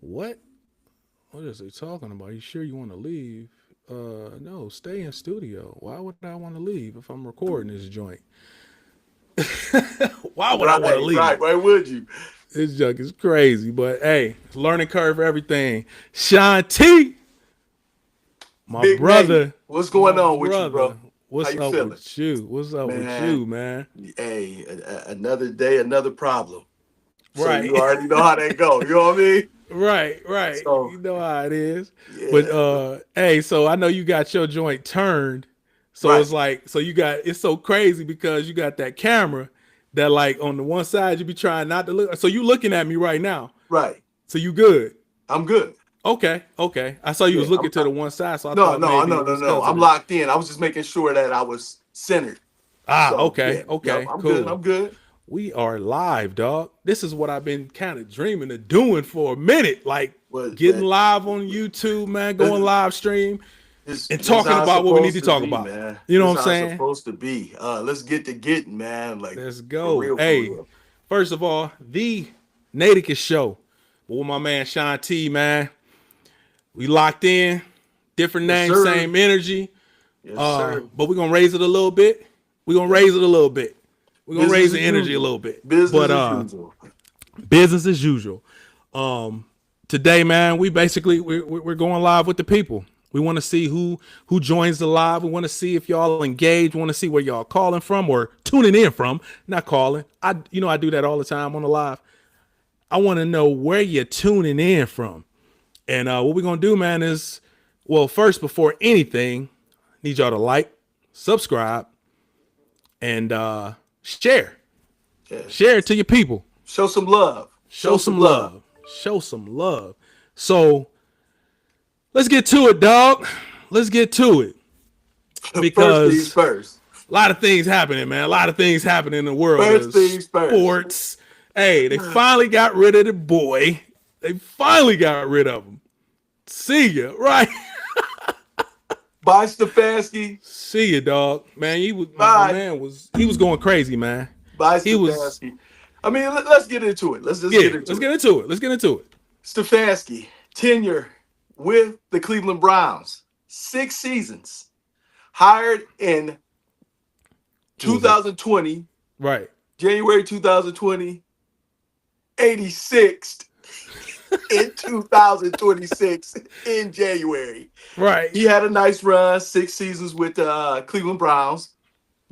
What? What is he talking about? You sure you want to leave? No, stay in studio. Why would I want to leave if I'm recording this joint? Why would I want to Right, leave? right. Why would you? This junk is crazy, but hey, learning curve for everything. Sean T, my Big Nate, brother, what's my going on with you, brother. bro? How What's you up feeling? with you? What's up with Man, you, man? hey, another day, another problem. So Right. you already know how that go. You know what I mean? Right, right. So You know how it is. But yeah, hey, so I know you got your joint turned. So right, it's like so you got it's so crazy because you got that camera that like on the one side you be trying not to look. So you looking at me right now. right. So you good. I'm good. Okay, okay. I saw you Yeah, was looking to the one side, so I no, thought no, maybe no, it no, was no. because of I'm the locked in. I was just making sure that I was centered. Ah, So yeah, okay, yep. okay, I'm good. cool. I'm good. We are live, dog. This is what I've been kind of dreaming of doing for a minute. Like getting But live on YouTube, man, this, going live stream and this talking how it's about what we need supposed to to talk be, about. man. You know what This I'm how it's saying? supposed to be. Let's get to getting, man. Like Let's for go. real, for Hey, real. first of all, the Naticus show. But with my man Sean T, man. We locked in. Different Yes, name, sir. same energy. Yes, sir. But we're gonna raise it a little bit. We're gonna Yep. raise it a little bit. We're gonna raise Business the as energy a usual. little bit. Business But as usual. business as usual. Today, man, we basically we're going live with the people. We want to see who joins the live. We want to see if y'all engage. We want to see where y'all calling from or tuning in from. Not calling. I do that all the time on the live. I want to know where you're tuning in from. And what we're gonna do, man, is well, first before anything, need y'all to like, subscribe, and share. Yes. Share it to your people. Show some love. Show Show some some love. love. Show some love. So let's get to it, dog. Let's get to it First things because first. a lot of things happening, man. A lot of things happening in the world First of things first. sports. Hey, they finally got rid of the boy. They finally got rid of him. See ya, right? Bye, Stefanski. See ya, dog. Man, my Bye. man he was going crazy, man. Bye, He was Stefanski. I mean, let's get into it. Let's just yeah. get Let's into it. get into it. Let's get into it. Stefanski, tenure with the Cleveland Browns, 6 seasons. Hired in What was it? 2020, Right, January 2020, 86th in 2026 in January. right. He had a nice run, 6 seasons with the Cleveland Browns.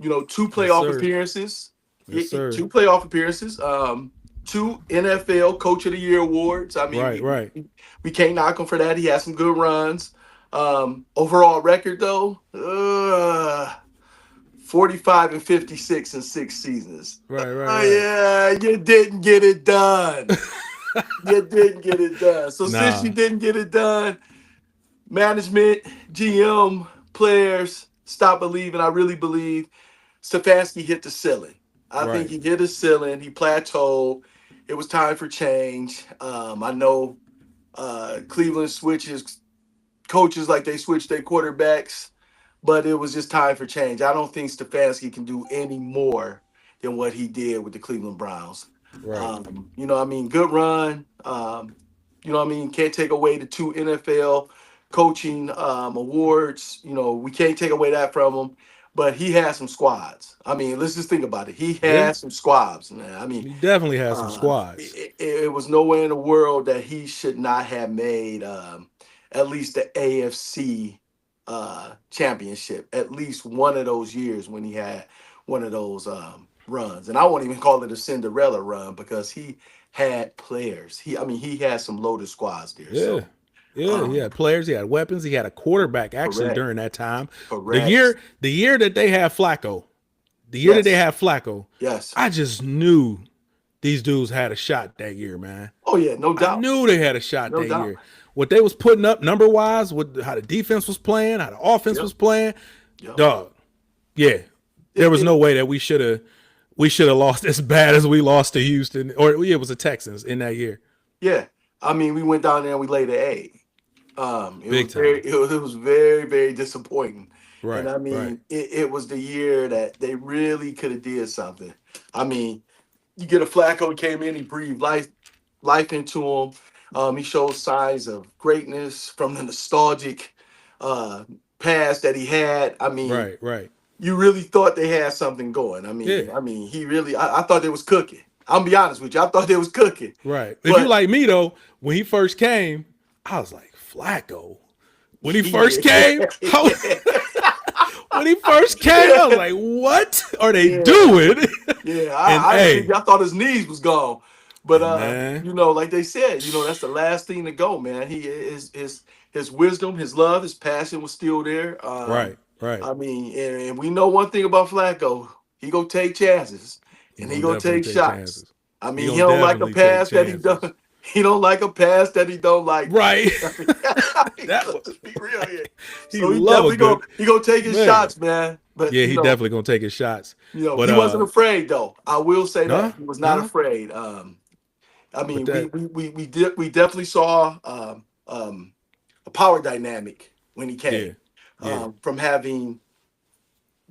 Two Yes, playoff sir. appearances, Yes, sir. two playoff appearances, two NFL Coach of the Year awards. I mean, Right, right. we can't knock him for that. He had some good runs. Overall record though, 45 and 56 in 6 seasons. Right, right, Oh right. yeah, you didn't get it done. You didn't get it done. So since you Nah. didn't get it done, management, GM, players, stop believing. I really believe Stefanski hit the ceiling. I think Right. he hit his ceiling. He plateaued. It was time for change. I know Cleveland switches coaches like they switch their quarterbacks, but it was just time for change. I don't think Stefanski can do any more than what he did with the Cleveland Browns. Right. I mean, good run. I mean, can't take away the two NFL coaching awards. We can't take away that from him. But he has some squads. I mean, let's just think about it. He Yeah. has some squads, man. I mean, He definitely has some squads. it was nowhere in the world that he should not have made at least the AFC championship at least one of those years when he had one of those runs. And I won't even call it a Cinderella run because he had players. He had some loaded squads there. Yeah. So Yeah, he um, had players, he had weapons, he had a quarterback actually correct, during that time. The correct. year the year that they had Flacco, the year that they Yes, had Flacco, yes. I just knew these dudes had a shot that year, man. Oh yeah, no I doubt, knew they had a shot no that doubt. year. What they was putting up number wise, with how the defense was playing, how the offense Yep, was playing, yep. dog. Yeah, there It, was it, no way that we should have lost as bad as we lost to Houston, or yeah, it was the Texans in that year, yeah. I mean, we went down there and we laid an egg. It big was very, time. it was very, very disappointing. And Right, I right, mean, it was the year that they really could have did something. I mean, you get a Flacco, he came in, he breathed life into him. He showed signs of greatness from the nostalgic uh, past that he had. I mean, Right, right. you really thought they had something going. Yeah, He really. I thought they was cooking. I'm be honest with you. I thought they was cooking, right. If you but like me though, when he first came, I was like, Flacco. When he first yeah, came, when he first came, I was like, what are they yeah. doing? Yeah, And I didn't think hey, I thought his knees was gone, but and man, like they said, that's the last thing to go, man. He his wisdom, his love, his passion was still there. right, right. And we know one thing about Flacco, he gonna take chances He and he gonna gonna definitely take take shots. chances. He He gonna don't like a definitely take pass that he chances. don't. He don't like a pass that he don't like. Right. that was Let's just be real here. right. He So love a good he gonna take his man. shots, man. But Yeah, he definitely gonna take his shots. But he wasn't afraid though. I will say nah, that he was not nah. afraid. But that We definitely saw a power dynamic when he yeah, came yeah. from having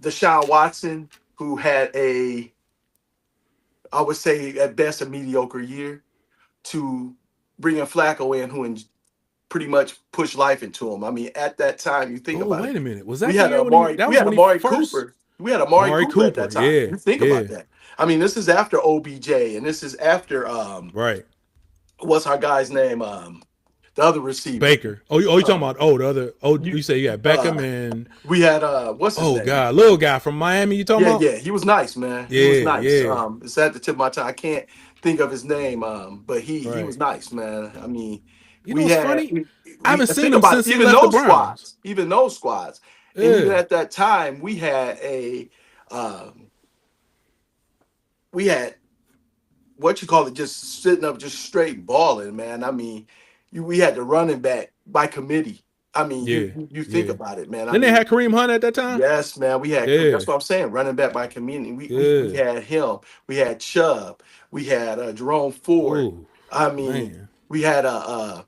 Deshaun Watson, who had I would say at best a mediocre year, to bringing Flacco in, pretty much pushed life into him. I mean, at that time, you think Oh, about it, wait a minute. Was that the year when he that We was had when he Amari first Cooper. We had Amari Amari Cooper at Cooper. that time. Yeah, You think yeah. about that. I mean, this is after OBJ, and this is after Right. what's our guy's name? The other receiver. Baker. You talking Um, about the other you you say you got Beckham and we had what's his oh name? god, little guy from Miami you talking Yeah, about? yeah, he was nice, man. He was Yeah, nice. yeah. It's at the tip of my tongue. I can't think of his name. But he was Right. nice, man. I mean, You know we what's had funny? I haven't seen think him about it. since he left the Browns. Even those squads, and even Yeah. at that time, um, we had what you call it, just sitting up, just straight balling, man. I mean, we had the running back by committee. I mean, Yeah. you think Yeah. about it, man. I Then they mean, had Kareem Hunt at that time? yes, man. We had Yeah. that's what I'm saying. Running back by community. We Yeah. had him. We had Chubb. We had Jerome Ford. Oh, I mean, man. we had a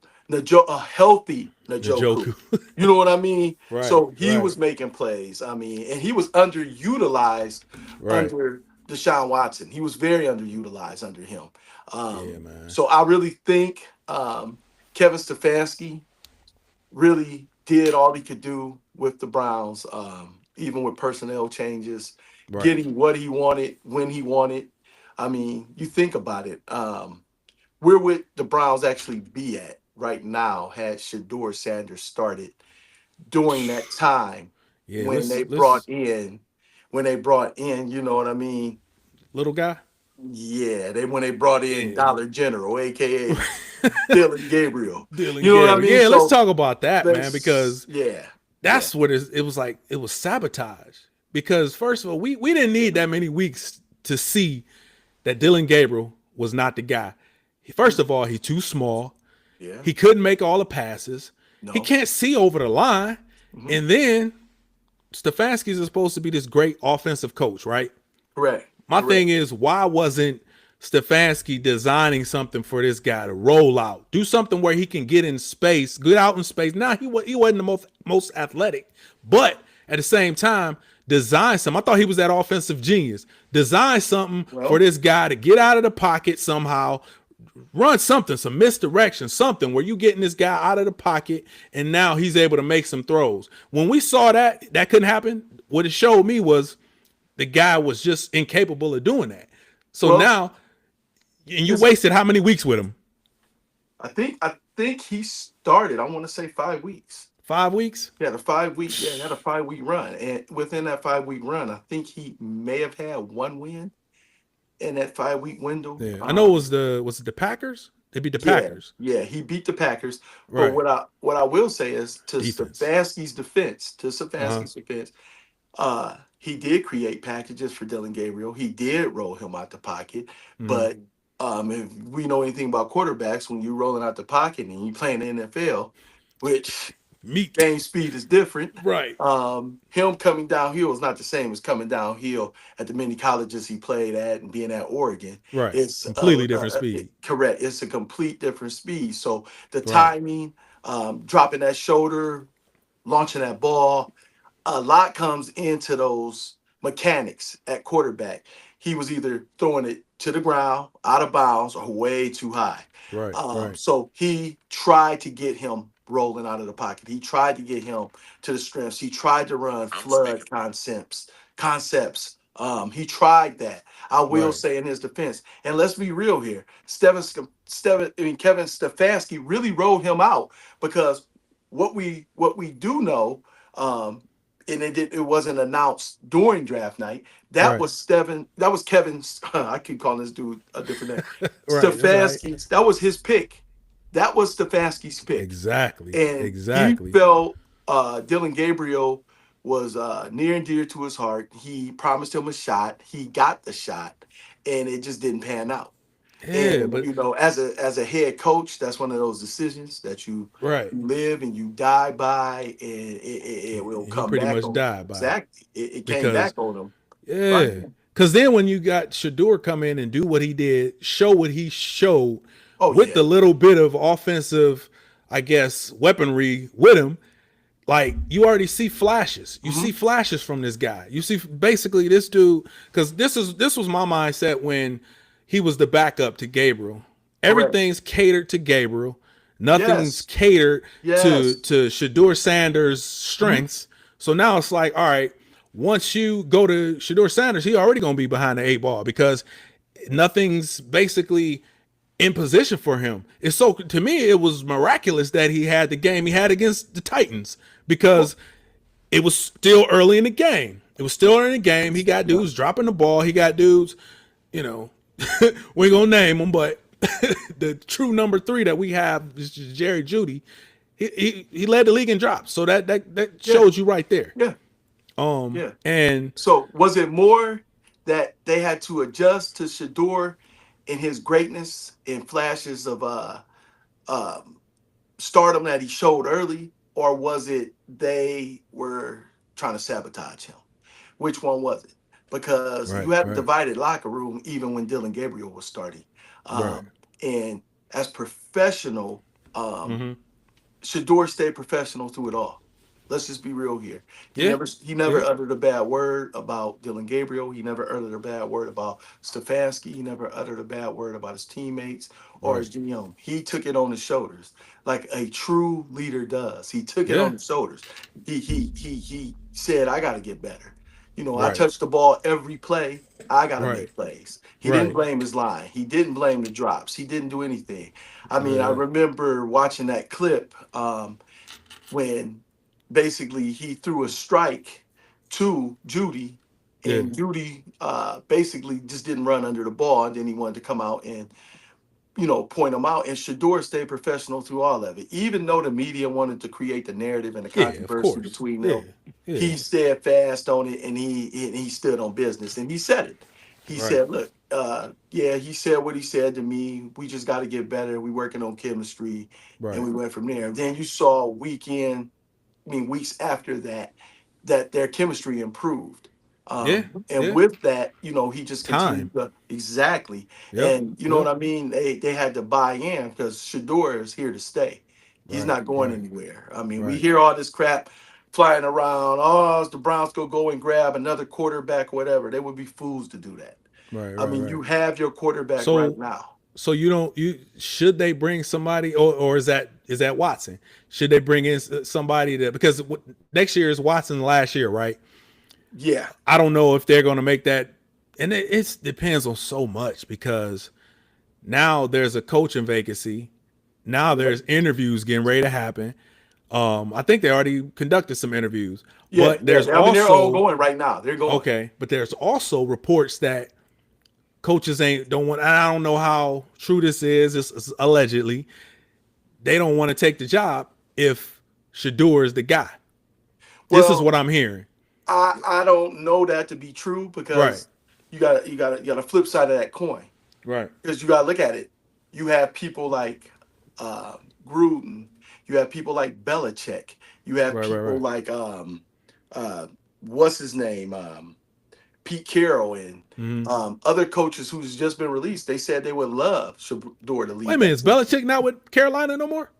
healthy Njoku. Njoku. You know what I mean? right, So he right, was making plays. I mean, and he was underutilized right. under Deshaun Watson. He was very underutilized under him. Yeah, man. So I really think Kevin Stefanski really did all he could do with the Browns, even with personnel changes, Right. getting what he wanted when he wanted. I mean, you think about it. Where would the Browns actually be at right now had Shedeur Sanders started during that time Yeah, when they let's brought in, you know what I mean? little guy? Yeah, they when they brought in Yeah. Dollar General, aka Dylan Gabriel. Dylan You know what I Gabriel. mean? Yeah, let's So talk about that, man, let's because yeah, yeah. that's what it was like. It was sabotage. Because first of all, we didn't need that many weeks to see that Dylan Gabriel was not the guy. First of all, he's too small. Yeah. He couldn't make all the passes. He No. can't see over the line. Hmm. And then Stefanski is supposed to be this great offensive coach, right? Correct. My Correct. thing is, why wasn't Stefanski designing something for this guy to roll out, do something where he can get in space, get out in space? Now he wasn't the most athletic, but at the same time, design something. I thought he was that offensive genius. Design something for Well, this guy to get out of the pocket somehow, run something, some misdirection, something where you getting this guy out of the pocket, and now he's able to make some throws. When we saw that couldn't happen, what it showed me was the guy was just incapable of doing that. So well, now, and you his wasted how many weeks with him? I think he started. I want to say 5 weeks. 5 weeks? He had a 5 week. Yeah, he had a 5 week run, and within that 5 week run, I think he may have had one win in that 5 week window. Yeah, I know it was it the Packers? They beat the Yeah, Packers, yeah, he beat the Packers. But right? what I will say is Defense. To Uh huh. Stefanski's defense, he did create packages for Dylan Gabriel. He did roll him out the pocket. Mm-hmm. But if we know anything about quarterbacks, when you're rolling out the pocket and you playing in the NFL, which Meek. game speed is different. Right. Him coming downhill is not the same as coming downhill at the many colleges he played at and being at Oregon. Right. It's Completely different speed. correct. It's a complete different speed. So the Right. timing, dropping that shoulder, launching that ball, a lot comes into those mechanics at quarterback. he was either throwing it to the ground, out of bounds, or way too high. Right. Right. So he tried to get him rolling out of the pocket. He tried to get him to the strips. He tried to run flood concepts. He tried that. I will Right. say in his defense. And let's be real here. Kevin Stefanski really rolled him out because what we do know, and it wasn't announced during draft night. That Right. was Steven. That was Kevin's. I keep calling this dude a different name. Right. That's right. Stefanski's. That was his pick. That was Stefanski's pick, Exactly. and he Exactly. felt Dylan Gabriel was near and dear to his heart. He promised him a shot. He got the shot, and it just didn't pan out. Yeah. And But as a head coach, that's one of those decisions that you right. live and you die by, and it will He come pretty back much on. died by it Exactly, it came because back on him. Right. yeah. Because then when you got Shedeur come in and do what he did, show what he showed Oh with yeah. the little bit of offensive, I guess, weaponry with him, like you already see flashes. You see Hmm. flashes from this guy. You see basically this dude because this was my mindset when he was the backup to Gabriel. Correct. Everything's catered to Gabriel. Nothing's Yes. catered Yes. to Shedeur Sanders' Hmm. strengths. So now it's like, all right, once you go to Shedeur Sanders, he already gonna be behind the eight ball because nothing's basically in position for him. It's so to me, it was miraculous that he had the game he had against the Titans because it was still early in the game. It was still early in the game. He got Yeah. dudes dropping the ball. He got dudes, you know, we ain't gonna name them, but the true number three that we have is Jerry Judy. He led the league in drops, so that Yeah. shows you right there. Yeah. Yeah. And So was it more that they had to adjust to Shador in his greatness and flashes of um, stardom that he showed early, or was it they were trying to sabotage him? Which one was it? Because you right, had a right, divided locker room even when Dylan Gabriel was starting. right, And as professional, um, mm-hmm. Shador stayed professional through it all. Let's just be real here. He Yeah, never he never yeah, uttered a bad word about Dylan Gabriel. He never uttered a bad word about Stefanski. He never uttered a bad word about his teammates or right, his GM. He took it on his shoulders like a true leader does. He took it yeah, on his shoulders. He said, "I got to get better. I right, touched the ball every play. I got to right, make plays." He didn't right, blame his line. He didn't blame the drops. He didn't do anything. I mean, I yeah, remember watching that clip when basically he threw a strike to Judy, yeah, and Judy basically just didn't run under the ball, and then he wanted to come out and point him out. And Shador stayed professional through all of it, even though the media wanted to create the narrative and the yeah. Of controversy course, between yeah, them. yeah, He steadfast on it, and he stood on business, and he said it. He right, said, "Look, yeah," he said what he said to me. We just got to get better. We working on chemistry, and right, we went from there. And then you saw weeks after that, that their chemistry improved. yeah, And yeah. with that, he just Time, continued to exactly. yep, And you know what yep, I mean? They had to buy in because Shador is here to stay. He's right, not going right, anywhere. I mean, we right, hear all this crap flying around. Oh, is the Browns go and grab another quarterback, whatever. They would be fools to do that. right, I right, mean, right. you have your quarterback right So now. so you don't you should they bring somebody or is that Watson? Should they bring in somebody that because next year is Watson last year, right? Yeah. I don't know if they're going to make that, and it depends on so much because now there's a coaching vacancy. Now Yeah. there's interviews getting ready to happen. I think they already conducted some interviews, Yeah. but Yeah. there's I mean, they're all also going right now. They're going. okay, but there's also reports that coaches ain't don't want. I don't know how true this is. It's allegedly they don't want to take the job if Shadeur is the guy. This is Well, what I'm hearing. I don't know that to be true Right, because you got a flip side of that coin, right, because you got to look at it. You have people like uh, Gruden. You have people like Belichick. You have right, right, people right. like uh, what's his name, Pete Carroll, and Mm-hmm. other coaches who's just been released. They said they would love Shador to Wait a lead minute, that is team. Belichick not with Carolina no more?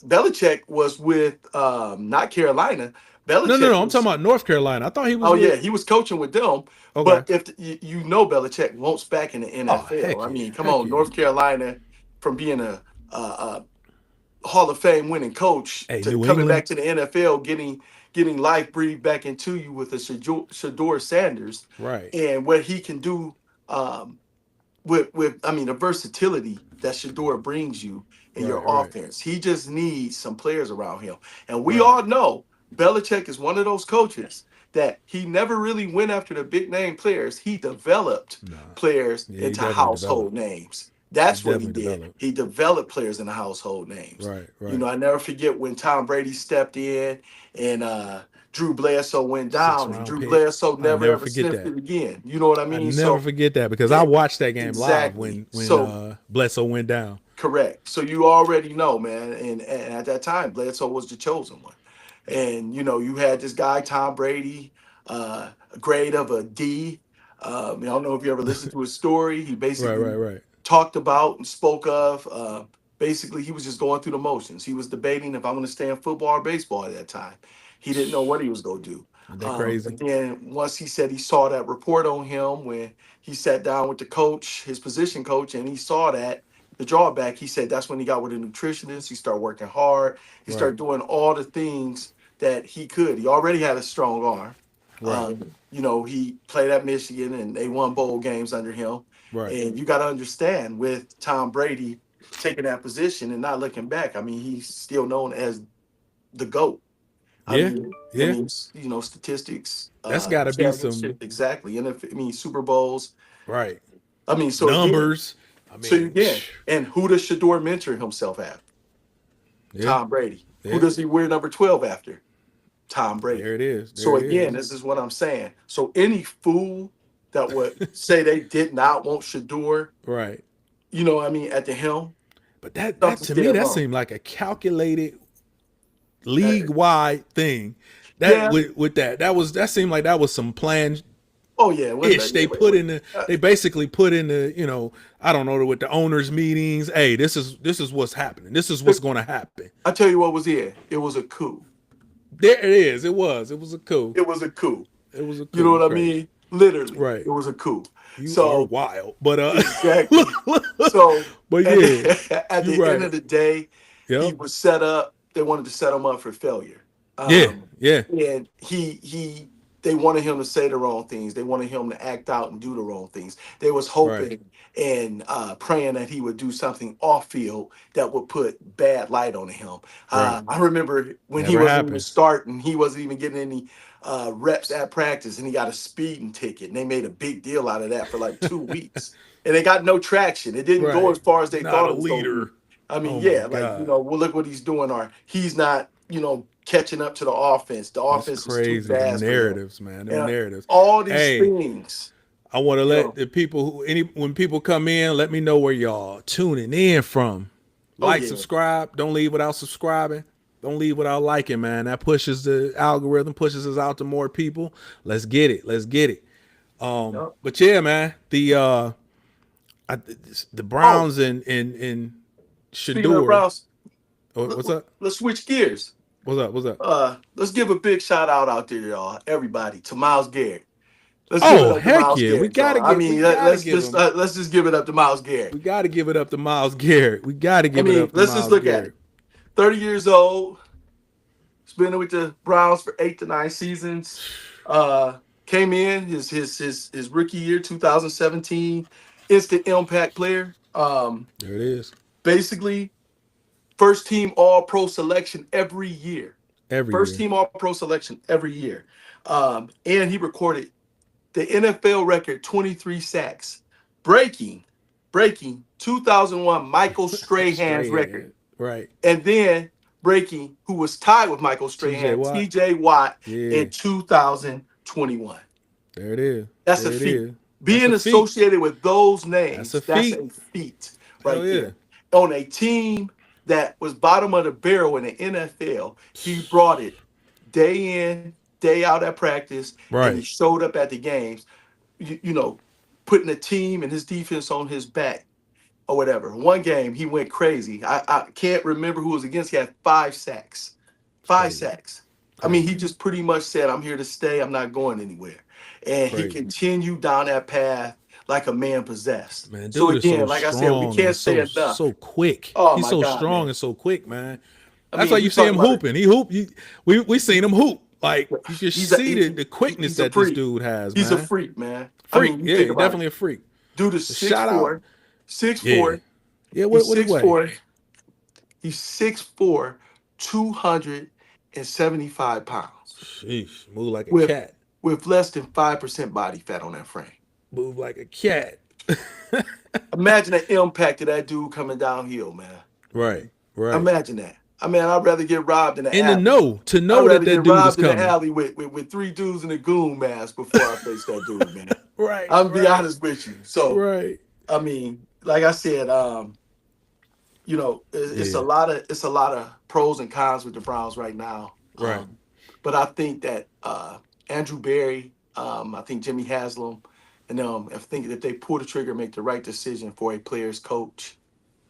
Belichick was with not Carolina, Belichick No. I'm talking was. about North Carolina. I thought he was Oh with. yeah, he was coaching with them. Okay. But if you know Belichick wants back in the Oh NFL. heck I yeah, mean, come heck on, yeah. North Carolina from being a Hall of Fame winning coach Hey, to New coming England. back to the NFL, getting life breathed back into you with a Shedeur Sanders Right. and what he can do. Um, with I mean the versatility that Shador brings you in your Right. Right. offense. He just needs some players around him. And we Right. all know Belichick is one of those coaches that he never really went after the big name players. He developed Nah. players Yeah, he into definitely household developed. names. He That's what he definitely did. developed. He developed players into household names. Right. You Right. know, I never forget when Tom Brady stepped in and Drew Bledsoe went Six down, and round Drew pick. Bledsoe I never never ever forget sniffed that. it again. You know what I I mean? never So forget that because I yeah, watched that game live exactly. when So Bledsoe went down. correct. So you already know, man. And at that time, Bledsoe was the chosen one. And you know, you had this guy Tom Brady, a grade of a D. I don't know if you ever listened to his story. He Right. Right. basically Right. talked about and spoke of. Basically, he was just going through the motions. He was debating if I'm going to stay in football or baseball at that time. He didn't know what he was going to do. Ain't that crazy? But then once he said he saw that report on him when he sat down with the coach, his position coach, and he saw that the drawback, he said that's when he got with a nutritionist. He started working hard. He Right. started doing all the things that he could. He already had a strong arm. Right. You know, he played at Michigan and they won bowl games under him. Right. And you got to understand with Tom Brady taking that position and not looking back, I mean, he's still known as the GOAT. I Yeah. mean, Yeah. you know, statistics, That's got to be some championship, exactly. And if I mean Super Bowls. right I mean, so again, numbers. I mean, and who does Shador mentor himself at? yeah. Tom Brady. Who Yeah. does he wear number 12 after? Tom There Brady. it is. There So it again, is. this is what I'm saying. So any fool that would say they did not want Shador, Right. you know, what I mean, at the helm, But that something's to me dead that wrong. seemed like a calculated Uh, league wide thing. That yeah. with that seemed like that was some plan Oh yeah. Wait, ish. wait, yeah, They wait, put wait. in the Uh, they basically put in the I don't know with the owners meetings. Hey, this is what's happening. This is what's going to happen. I tell you what was it. It was a coup. There it is. It was a coup. It was a coup. It was a You coup. know You what I crazy. mean? Literally, Right. it was a coup. You are So wild. But exactly. So but at yeah, at you the end right. of the day, he Yep. was set up. They wanted to set him up for failure. Yeah. Um, Yeah. and they wanted him to say the wrong things. They wanted him to act out and do the wrong things. They was Right. hoping and praying that he would do something off field that would put bad light on him. Right. I remember when he Never wasn't even happened. starting, he wasn't even getting any reps at practice, and he got a speeding ticket. And they made a big deal out of that for like 2 weeks, and they got no traction. It didn't go as Right. far as they Not thought a it was going to be. leader. I mean, Oh my yeah, like God. well, look what he's doing, or he's not, catching up to the offense. The That's offense is too crazy. Them fast for him. narratives, man. Them And narratives. all these Hey, things, I want to you let know. the people when people come in, let me know where y'all tuning in from. Oh Like, yeah, subscribe. Don't leave without subscribing. Don't leave without liking, man. That pushes the algorithm, pushes us out to more people. Let's get it. Let's get it. yep. But yeah, man, I, the Oh, Browns and speaking of the Shedeur. Browns, What's up? let's switch gears. What's up? What's up? Let's give a big shout out there, y'all, everybody, to Miles Garrett. Let's give it Oh up to heck Miles yeah, Garrett, y'all. I we mean, gotta give him let's just give it up to Miles we Garrett. gotta give it up to Myles Garrett. We gotta I give it mean, up to let's just Myles look at it. Garrett. 30 years old, he's been with the Browns for 8 to 9 seasons. Uh, Came in his rookie year, 2017, instant impact player. There it is. Basically, first team All Pro selection every year. Every First year. team All Pro selection every year. And he recorded the NFL record 23 sacks, breaking breaking 2001 Michael Strahan's record, Strahan. Right. and then breaking who was tied with Michael TJ Strahan, Watt. TJ Watt, in Yeah. 2021. There it is. That's a There it feat. is. That's a Being feat. associated with those That's a names, that's feat. a feat Hell right yeah. there. On a team that was bottom of the barrel in the NFL, he brought it day in, day out at practice, and he Right. showed up at the games, you know, putting the team and his defense on his back or whatever. One game, he went crazy. I can't remember who was against. He had 5 sacks. It's Five crazy. sacks. I mean, he just pretty much said, "I'm here to stay. I'm not going anywhere," and he Crazy. continued down that path like a man possessed. Man, So dude is so again, like I said, we strong and can't say so enough. so quick. Oh He's my so God, strong man! and so quick, man. I That's why mean, you you see talk him about it. hooping. He hoop. We seen him hoop. Like you can He's a see the quickness he's a that this freak. dude has, He's a man. freak, man. I Freak. mean, you Yeah, think he about it. definitely a freak. Dude is So six shout out. four, six Yeah. four. Yeah. He's What it six weigh? four. He's 6'4", 275 pounds Sheesh. Move like a with cat. less than 5% body fat on that frame. Move like a cat. Imagine the impact of that dude coming downhill, man. Right. Right. Imagine that. I mean, I'd rather get robbed in the And alley. to I'd know that rather that get dude is robbed in the coming. alley with 3 dudes in a goon mask before I face that dude, man. Right. I'm be Right. honest with you. So, Right. I mean, like I said, it's a Yeah. lot of pros and cons with the Browns right now. Right. But I think that Andrew Berry, I think Jimmy Haslam, and I think that they pull the trigger, make the right decision for a player's coach,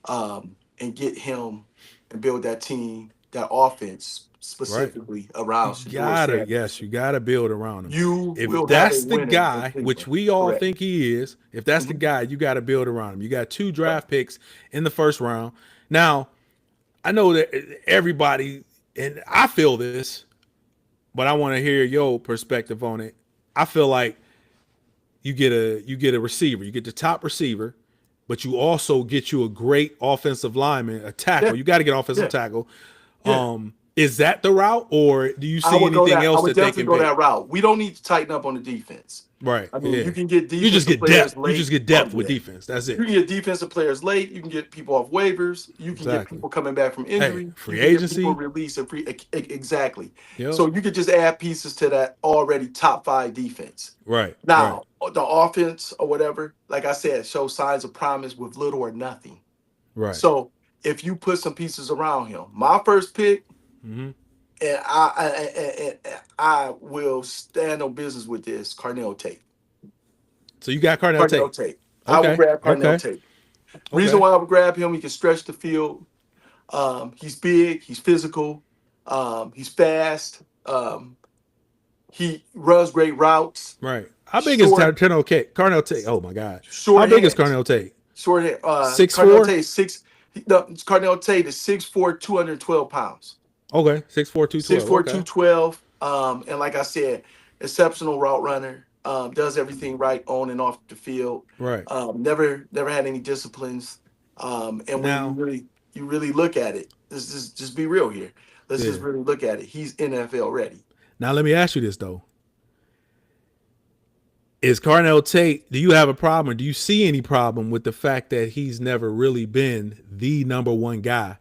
and get him and build that team, that offense Right. specifically around You Shedeur gotta, Sanders. yes, you gotta build around him. You If will have a that's the winner in guy, which Cleveland. we all Correct. think he is, if that's the Mhm. guy, you got to build around him. You got 2 Right. draft picks in the first round. Now, I know that everybody, and I feel this, but I want to hear your perspective on it. I feel like you get a receiver, you get the top receiver, but you also get you a great offensive lineman, a Yeah. tackle. You got to get offensive Yeah. tackle. Yeah. Is that the route, or do you I see would go anything that. I else would that they definitely can go pick? that route. We don't need to tighten up on the defense. Right. I mean, Yeah. you can get You just defensive get players depth. You late. just get Oh depth with yeah. defense. That's You it. can get defensive players late. You can get people off waivers. You can get Exactly. people coming back from Hey, injury. You free can get people agency. released and free. Exactly. Yep. So you could just add pieces to that already top 5 defense. Right. Right. Now, the offense or whatever, like I said, shows signs of promise with little or nothing. Right. So if you put some pieces around him, my first pick, Mm-hmm. and I will stand on business with this, Carnell Tate. So you got Cardinal Carnell Tate. Tate. I will Okay. grab Carnell Okay. Tate. Reason Okay. why I would grab him, he can stretch the field. He's big, he's physical, he's fast, he runs great routes, Right. How big is short, Cardinal Tate? Cardinal Tate. Oh my God. How short big is hands. Cardinal Tate? Short hand. Six Carnell four. Tate is Carnell Tate is 6'4", 212 pounds. Okay. 6'4", 212. 6'4", Okay. 212. And like I said, exceptional route runner. Does everything right on and off the field. Right. Never had any disciplines. And when Now. you really look at it, let's just be real here. Let's just Yeah. really look at it. He's NFL ready. Now let me ask you this though. Is Carnell Tate, do you have a problem, or do you see any problem with the fact that he's never really been the number one guy?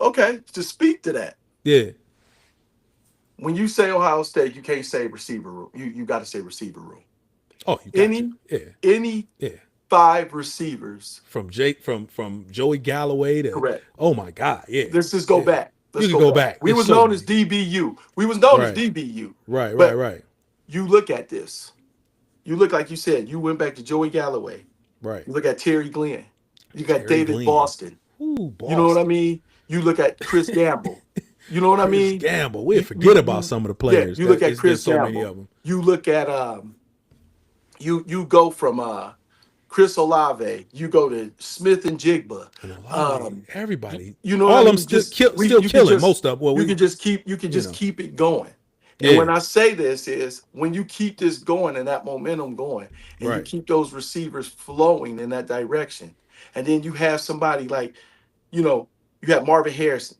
Okay, to speak to that. Yeah. When you say Ohio State, you can't say receiver room. You got to say receiver room. Oh, you got to. Yeah. Any Yeah. 5 receivers. From Joey Galloway to Correct. oh my God. Yeah. Let's just go back. Let's You can go back. We It's was so known many. as DBU. We was known as Right. DBU. Right. But Right. you look at this. You look like you said. You went back to Joey Galloway. Right. You look at Terry Glenn. You got Terry David Glenn. Boston. Ooh, Boston. You know what I mean? You look at Chris Gamble. You know what I mean? Gamble. We forget about some of the players. Yeah, you look at There's Chris so Gamble. many of them. You look at you go from Chris Olave. You go to Smith and Jigba. Everybody. You know all what I of mean? them still killing most of. Well, you can just keep it going. And Yeah. when I say this is when you keep this going and that momentum going, and you Right. keep those receivers flowing in that direction, and then you have somebody like, you have Marvin Harrison,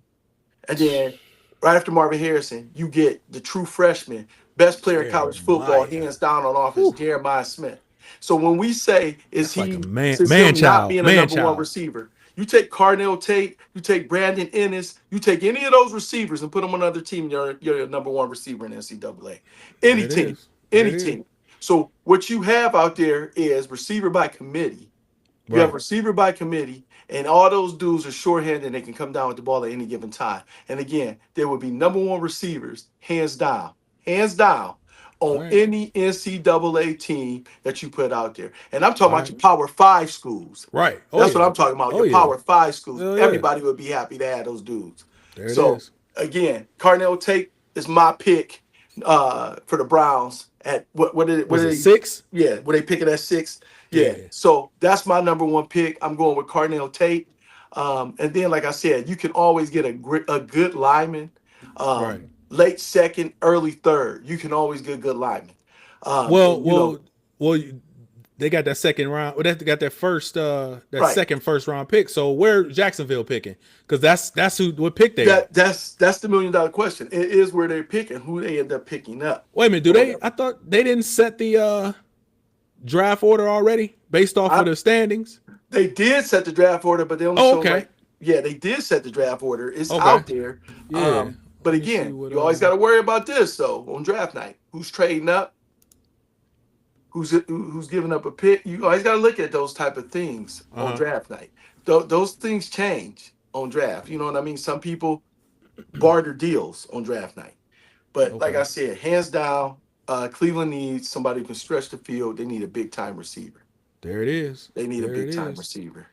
and then right after Marvin Harrison, you get the true freshman, best player in college football, Jeremiah. hands down on offense, Jeremiah Smith. So when we say That's like a him man not child, being a man number one child. receiver, you take Carnell Tate, you take Brandon Ennis, you take any of those receivers and put them on another team, you're your number one receiver in NCAA. Any It team, is. any It is. team. So what you have out there is receiver by committee. You have Right. receiver by committee, and all those dudes are shorthanded and they can come down with the ball at any given time. And again, there would be number one receivers, hands down, on Right. any NCAA team that you put out there. And I'm talking about Right. your Power 5 schools. Right. Oh, That's yeah. what I'm talking about. Oh, Your yeah. Power 5 schools. Oh, yeah. Everybody would be happy to have those dudes. There it So is. again, Carnell Tate, is my pick for the Browns at what Was did it they 6? yeah, were they picking at 6? Yeah. Yeah. So that's my number one pick. I'm going with Cardinal Tate. And then like I said, you can always get a good lineman. Right. Late second, early third. You can always get good linemen. Well, And you know, they got that second round. Well, they got that that right. second first round pick. So where Jacksonville picking? Because that's who what pick they at. That's the $1 million question. It is where they're picking, who they end up picking up Wait a minute, do or they? whatever. I thought they didn't set the draft order already based off of I, the standings. they did set the draft order, but they only Oh, show okay, like yeah, they did set the draft order. It's okay, out there. yeah. But Let me see again, what you always got to worry about this though on draft night. Who's trading up? Who's giving up a pick? You always got to look at those type of things on uh huh. draft night. Those things change on draft. You know what I mean? Some people barter deals on draft night. But like Okay, I said, hands down, Cleveland needs somebody who can stretch the field. They need a big time receiver. there it is. They need a There it big time is. receiver.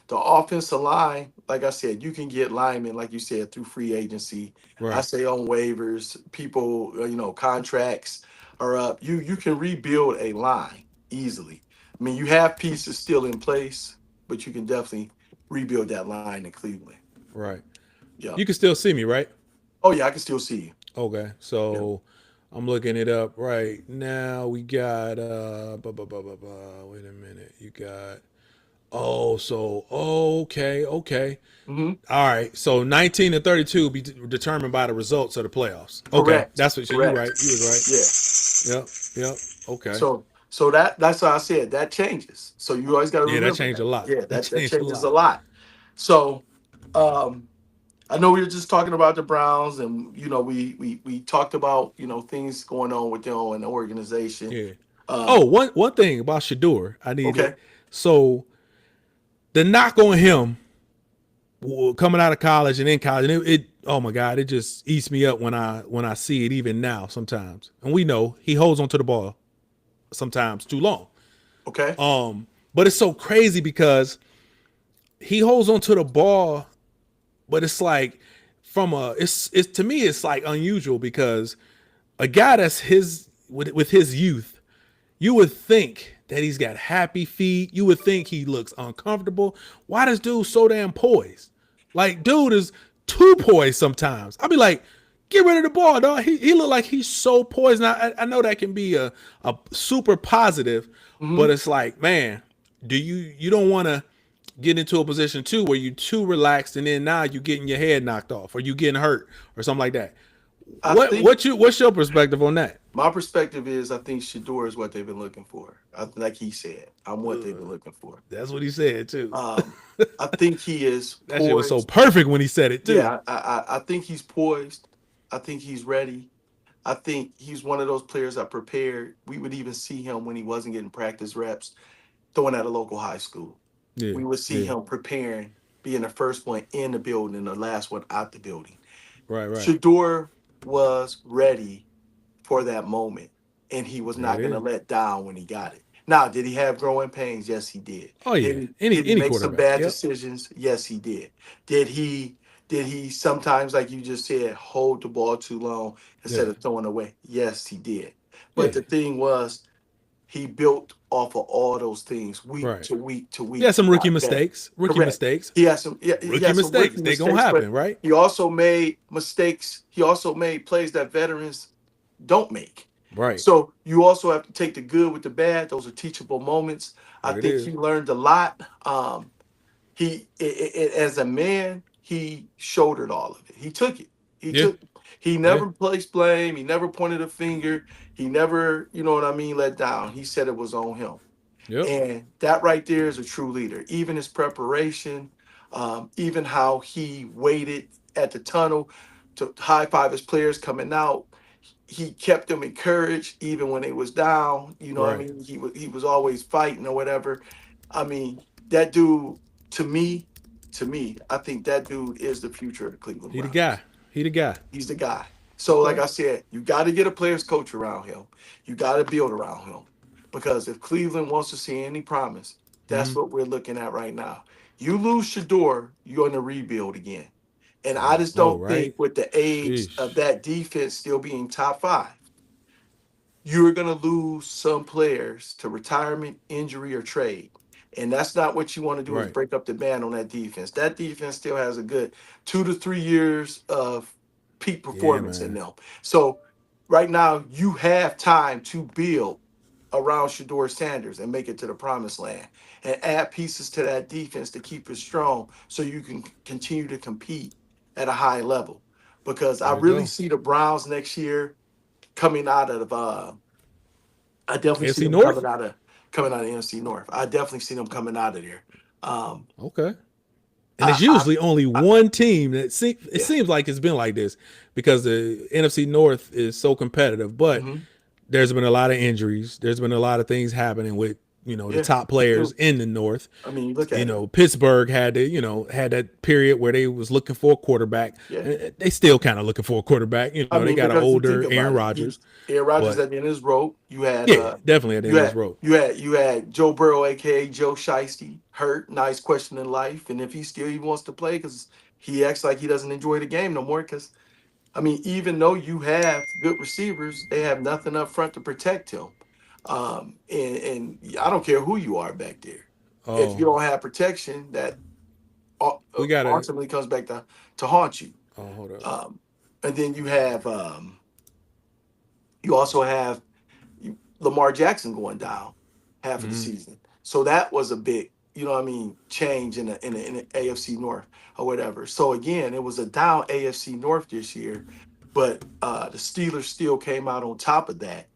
The offensive line, like I said, you can get linemen, like you said, through free agency. I Right. say on waivers, people, contracts are up. You can rebuild a line easily. I mean, you have pieces still in place, but you can definitely rebuild that line in Cleveland. Right. Yeah. You can still see me, right? Oh yeah, I can still see you. Okay. Yeah. So I'm looking it up right now. We got wait a minute. You got okay, okay. Hmm. All right. So 19 and 32 be determined by the results of the playoffs. Okay. Correct. That's what so you right. Correct. You Yeah. was right. Yep. Yep. Okay. So that's how I said that changes. So you always got to Yeah, that remember changed that. a lot. Yeah, That that changed a changes a lot. lot. So um I know we were just talking about the Browns, and we talked about things going on with them and the organization. Yeah. Oh, Um, one thing about Shedeur, I need to. okay, So the knock on him coming out of college and in college, and it oh my god, it just eats me up when I see it even now sometimes. And we know he holds onto the ball sometimes too long. okay, But it's so crazy because he holds onto the ball, but it's like it's to me it's like unusual because a guy that's his with his youth, you would think that he's got happy feet. You would think he looks uncomfortable. Why does dude so damn poised? Like, dude is too poised sometimes. I'll be like, get rid of the ball, dog. He look like he's so poised. Now, I know that can be a super positive, hmm but it's like, man, you don't want to get into a position too where you too relaxed and then now you getting your head knocked off or you getting hurt or something like that. I think What's your perspective on that? my perspective is I think Shador is what they've been looking for. Like he said, I'm what they've been looking for. That's what he said too. Um, I think he is That shit was so poised. perfect when he said it too. Yeah, I think he's poised. I think he's ready. I think he's one of those players that prepared. We would even see him when he wasn't getting practice reps, throwing at a local high school. Yeah, We would see yeah. him preparing, being the first one in the building and the last one out the building. Right, right. Shador was ready for that moment, and he was There it not going to is. let down when he got it. Now, did he have growing pains? Yes, he did. Oh Did yeah. he Any did he any make some quarterback. bad Yep. decisions? Yes, he did. Did he sometimes, like you just said, hold the ball too long instead Yeah. of throwing away? Yes, he did. But Yeah. the thing was, he built off of all those things week Right. to week to Yeah, week. some He rookie got better. mistakes. Rookie Correct. mistakes. He has some. Yeah, he Rookie has some mistakes. rookie They gonna mistakes, but happen, right? he also made mistakes. He also made plays that veterans don't make. Right. So you also have to take the good with the bad. Those are teachable moments. I There it think he is. learned a lot. As a man, he shouldered all of it. He took it. He Yeah. took. He Yeah. never placed blame. He never pointed a finger. He never, you know what I mean, let down. He said it was on him. Yep. And that right there is a true leader. Even his preparation, even how he waited at the tunnel to high five his players coming out. He kept them encouraged even when it was down. You know what I Right. mean? He was always fighting or whatever. I mean, that dude to me, I think that dude is the future of the Cleveland He the Browns. guy. He the guy. He's the guy. So, like Okay. I said, you got to get a player's coach around him. You got to build around him. Because if Cleveland wants to see any promise, that's Mm-hmm. what we're looking at right now. You lose Shador, you're in a rebuild again. And I just Oh, don't think right. with the age of Sheesh. that defense still being top five, you're going to lose some players to retirement, injury, or trade. And that's not what you want to do is Right. break up the band on that defense. That defense still has a good 2 to 3 years of peak Yeah, performance in man. them. So right now you have time to build around Shedeur Sanders and make it to the promised land and add pieces to that defense to keep it strong so you can continue to compete at a high level. Because I There you really go. see the Browns next year coming out of I definitely see AFC them North. coming out of NFC North. I definitely see them coming out of there. Um, Okay. And it's I, I, usually only I one team that it yeah, seems like it's been like this because the NFC North is so competitive. But hmm there's been a lot of injuries. There's been a lot of things happening with the yeah. top players in the North. I mean, look at it. Pittsburgh had to had that period where they was looking for a quarterback. Yeah, And they still kind of looking for a quarterback. I They mean, got an because you older think Aaron about it, Rodgers, Aaron Rodgers but at the end of his rope. yeah, definitely at the end of his rope. You had Joe Burrow, aka Joe Shiesty, hurt. Nice question in life, and if he still even wants to play, because he acts like he doesn't enjoy the game no more. Because I mean, even though you have good receivers, they have nothing up front to protect him. And I don't care who you are back there. If you Oh, don't have protection, that we gotta. ultimately comes back to haunt you. Oh, hold up. Um, and then you also have Lamar Jackson going down half of the Mm, season. So that was a big, what I mean, change in the AFC North or whatever. So again, it was a down AFC North this year, but the Steelers still came out on top of that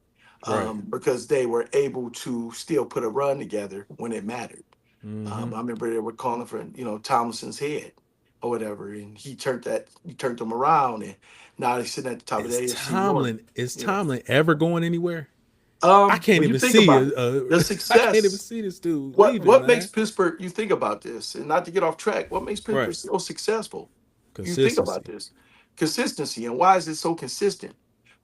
right. because they were able to still put a run together when it mattered. Mm-hmm. I remember they were calling for Tomlinson's head or whatever, and he turned them around, and now they're sitting at the top of the AFC North. Is You know, Tomlin ever going anywhere? I can't when you even think see about it, the I can't even success, see this dude what leaving, makes man. Pittsburgh? You think about this, and not to get off track. What makes Pittsburgh Right. so successful? You think about Consistency. this consistency, and why is it so consistent?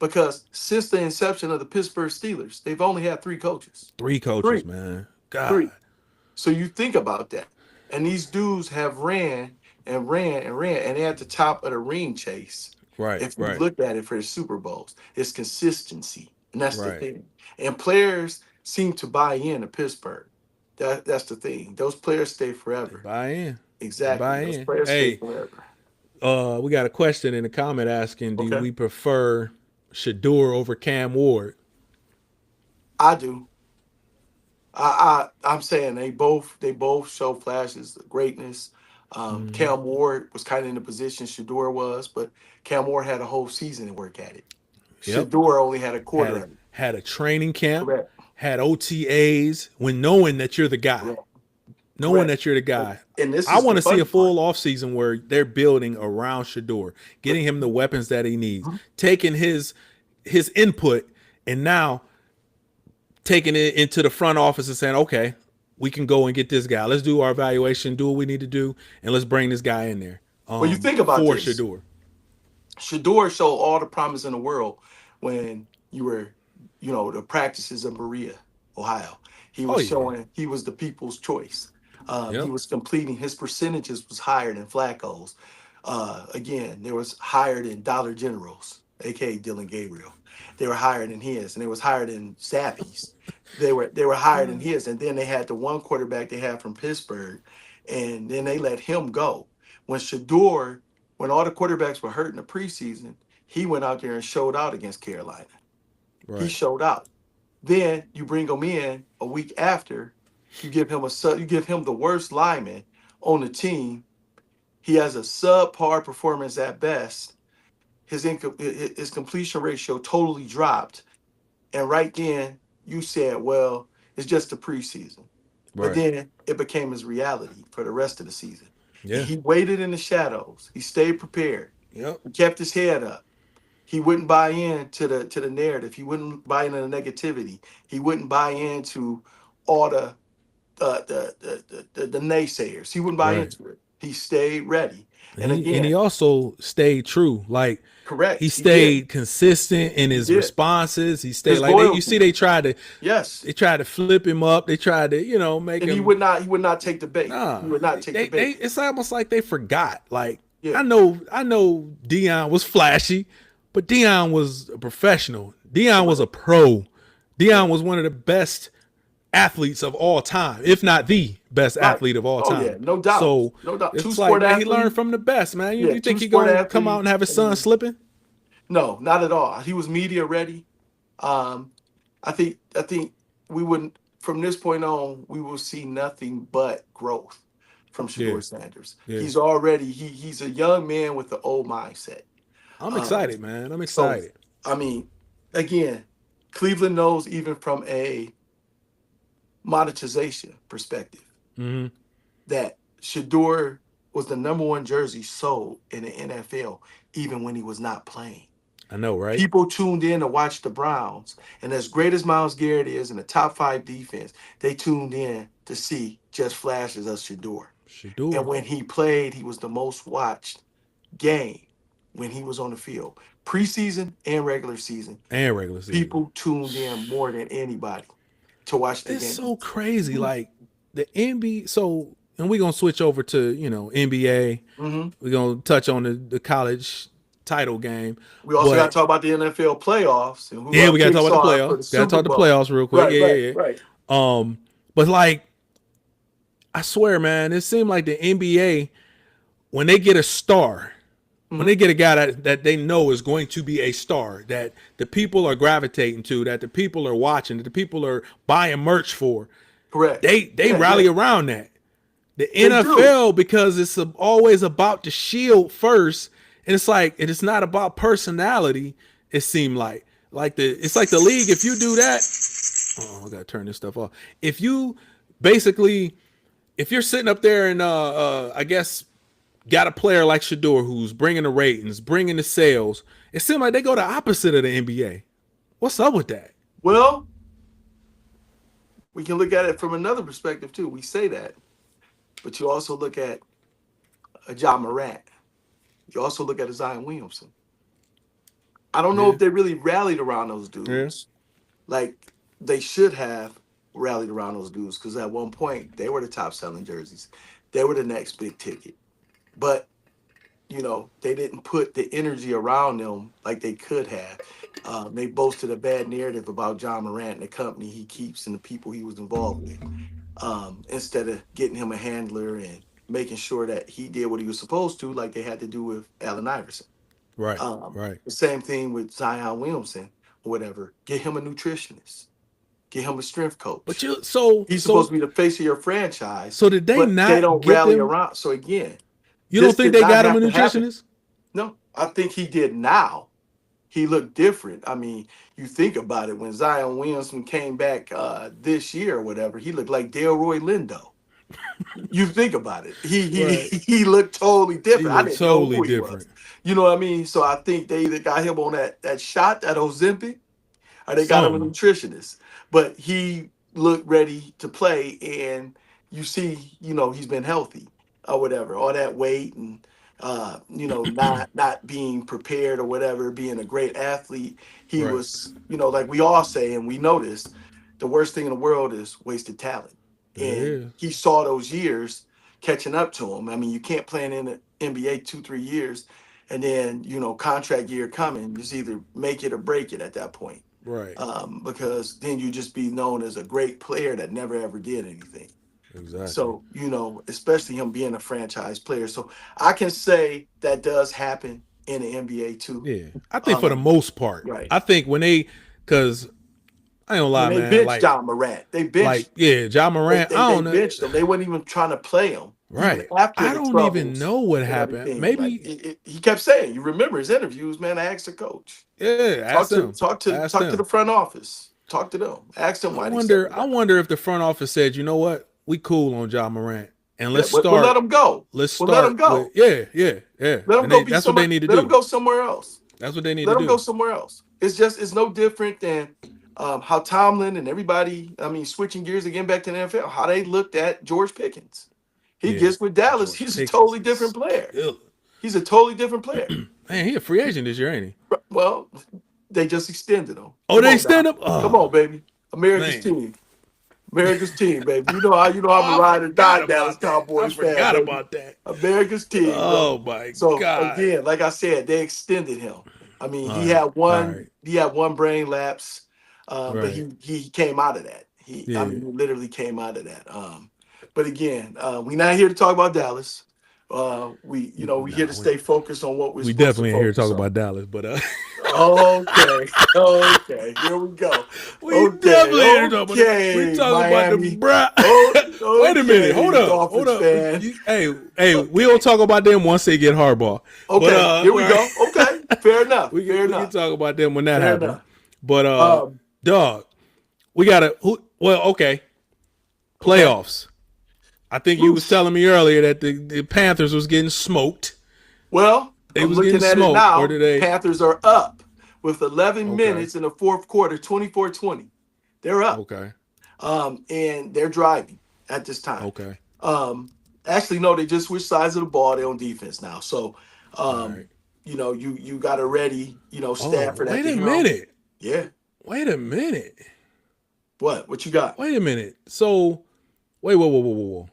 Because since the inception of the Pittsburgh Steelers, they've only had three coaches, Three coaches, three, man. God. three. So you think about that, and these dudes have ran and ran and ran, and they're at the top of the ring chase. Right, If you right, look at it for the Super Bowls, it's consistency, and that's the right. thing. And players seem to buy in to Pittsburgh. That's the thing. Those players stay They forever. buy in. They Exactly. buy Those in. players stay Hey, forever. we got a question in the comment asking, do Okay. we prefer Shedeur over Cam Ward? I do. I'm saying they both show flashes of greatness. Mm-hmm. Cam Ward was kind of in the position Shador was, but Cam Ward had a whole season to work at it. Yep. Shador only had a quarter Had of it. had a training camp, Correct. had OTAs when knowing that you're the guy. Correct. Knowing Correct. that you're the And guy. and this I is want the to see a funny part. full offseason where they're building around Shador, getting him the weapons that he needs, Mhm. taking his input, and now taking it into the front office and saying, okay, we can go and get this guy. Let's do our evaluation, do what we need to do, and let's bring this guy in there. Well, you think about For this. Shador. Shador showed all the promise in the world when you were, the practices of Berea, Ohio. He Oh was yeah. showing he was the people's choice. He Yep. was completing his percentages was higher than Flacco's. Again, there was higher than Dollar Generals, aka Dylan Gabriel. They were higher than his, and they was higher than Zappy's. They were higher than his, and then they had the one quarterback they had from Pittsburgh, and then they let him go. When Shador when all the quarterbacks were hurt in the preseason, he went out there and showed out against Carolina. He Right. showed out. Then you bring him in a week after, you give him the worst lineman on the team. He has a subpar performance at best. His completion ratio totally dropped. And right then you said, well, it's just the preseason. But Right. then it became his reality for the rest of the season. And Yeah. he waited in the shadows. He stayed prepared. Yep. He kept his head up. He wouldn't buy in to the narrative. He wouldn't buy into the negativity. He wouldn't buy into all the naysayers. He wouldn't buy Right. into it. He stayed ready. And And he again, also stayed true. Like he correct. He did. stayed consistent in He his did. responses. He stayed His like you see loyalty. they Yes. tried to flip him up. They tried to, make And he him would not. He would not take the bait. He nah. would not take the They bait. it's almost like they forgot. Like Yeah. I know Dion was flashy, but Dion was a professional. Dion was a Correct. pro. Dion Correct. was one of the best athletes of all time, if not the best Right. athlete of all Oh yeah, time. no doubt. So No doubt. Two it's like, sport man, he learned athlete. from the best, man. Yeah, You two think he sport gonna come out athlete. and have his I son mean, slipping? no, not at all. He was media ready. Um, I think we wouldn't from this point on, we will see nothing but growth from Yeah, Shedeur Sanders. yeah. He's a young man with the old mindset. I'm Um, excited, man. I'm so excited. I mean, again, Cleveland knows even from a monetization perspective Hmm. that Shador was the number one jersey sold in the NFL, even when he was not playing. I know, right? People tuned in to watch the Browns, and as great as Myles Garrett is in the top five defense, they tuned in to see just flashes of Shador. And Shedeur when he played, he was the most watched game when he was on the field, preseason and regular season. and regular season. People tuned in more than anybody to watch the It's game. so crazy. Like the NBA. So, and we're gonna switch over to NBA. Mm-hmm. We're gonna touch on the college title game, We also got but to talk about the NFL playoffs and who yeah, our we gotta talk picks about the are for playoffs. the Gotta Super talk the Bowl. playoffs real quick. Right, Yeah, right, yeah, right. yeah. But like I swear, man, it seemed like the NBA when they get a star, when Mm-hmm. they get a guy that they know is going to be a star, that the people are gravitating to, that the people are watching, that the people are buying merch for, Correct. they Yeah, yeah. rally around that. The They do. NFL, because it's always about the shield first, and it's like it's not about personality. It seemed like it's like the league. If you do that, oh, I gotta turn this stuff off. If you basically, if you're sitting up there and I guess got a player like Shedeur who's bringing the ratings, bringing the sales, it seems like they go the opposite of the NBA. What's up with that? Well, we can look at it from another perspective too. We say that, but you also look at a John Morant. You also look at a Zion Williamson. I don't know Yeah, if they really rallied around those yeah, dudes like they should have rallied around those dudes because at one point they were the top selling jerseys. They were the next big ticket. But they didn't put the energy around them like they could have. They boasted a bad narrative about John Morant and the company he keeps and the people he was involved with, instead of getting him a handler and making sure that he did what he was supposed to, like they had to do with Allen Iverson. right, right. The same thing with Zion Williamson or whatever. Get him a nutritionist. Get him a strength But coach. you so He's supposed so to be the face of your franchise, so did they but they not don't get rally them? around. So again, You don't this think did they not got him a have to happen. nutritionist? No, I think he did now. He looked different. I mean, you think about it, when Zion Williamson came back this year or whatever, he looked like Delroy Lindo. You think about it. He Right. he he looked totally He different. I looked didn't know totally who he was. different. You know what I mean? So I think they either got him on that shot, that Ozempic, or they got him a Something. nutritionist. But he looked ready to play, and you see, he's been healthy or whatever. All that weight and not being prepared or whatever, being a great athlete. He Right. was, like we all say, and we noticed, the worst thing in the world is wasted talent. It And is. he saw those years catching up to him. I mean, you can't play in the NBA 2, 3 years and then contract year coming, just either make it or break it at that point, Right. because then you just be known as a great player that never ever did anything. Exactly. So especially him being a franchise player, so I can say that does happen in the NBA too. Yeah. I think for the um most part. right. I think when they cause I ain't gonna When lie, they man. benched John Morant, Yeah, John they, Morant, they, I they don't know. benched him. They weren't even trying to play him even Right. after I the don't even troubles know what and happened. everything. Like Maybe he kept saying, you remember his interviews, man. I asked the coach. yeah, Talk ask to them. talk to Ask talk to the them. front office. Talk to them. Ask them why they said I that. wonder if the front office said, you know what, we cool on John Morant. And Yeah, we'll let them go. let's We'll let them start with go. yeah. Let them And go be that's what they somewhere. need to Let them do. go somewhere else. That's what they need Let to them go do. somewhere else. It's no different than how Tomlin and everybody. I mean, switching gears again back to the NFL. How they looked at George Pickens. He Yeah. gets with Dallas. George He's a Pickens totally is different player. still He's a totally different player. man, he a free agent this year, ain't he? Well, they just extended him. Oh, Come they on now. stand up? Come on, Oh baby. America's man. team. America's team, baby. You know I'm a Oh, I ride or forgot die Dallas about that. I Cowboys fan, forgot baby. about that. America's team, bro. Oh my So God. again, like I said, they extended him. I mean, All right. All right. he had one brain lapse, but Right. he came out of that. I Yeah. mean, he literally came out of that. But again, we're not here to talk about Dallas. We here No, to stay focused on what we're we supposed to definitely ain't here to focus talk on. about Dallas, but Okay, okay, here we go. we Okay, definitely here to talk about it. We okay, talking about the Miami. bro. Wait a minute. Hold Okay, up. Hold Dolphins up. fan. Hey, we don't talk about them once they get Harbaugh. But Okay, here we right. go. Okay, fair enough. Fair We can enough. talk about them when that Fair happens. enough. But Um, dog, we gotta okay. okay. Playoffs. I think you was Whoosh. telling me earlier that the Panthers was getting smoked. Well, They I'm was getting looking at it smoked, or now. did The they? Panthers are up with 11 Okay. minutes in the fourth quarter, 24-20. They're up. Okay. And they're driving at this time. Okay. Um, Actually, no, they just switched sides of the ball. They're on defense now. So, All right. you got a ready, Oh, Stafford at wait the a helm. minute. Yeah. Wait a minute. What you got? Wait a minute. So, wait, whoa.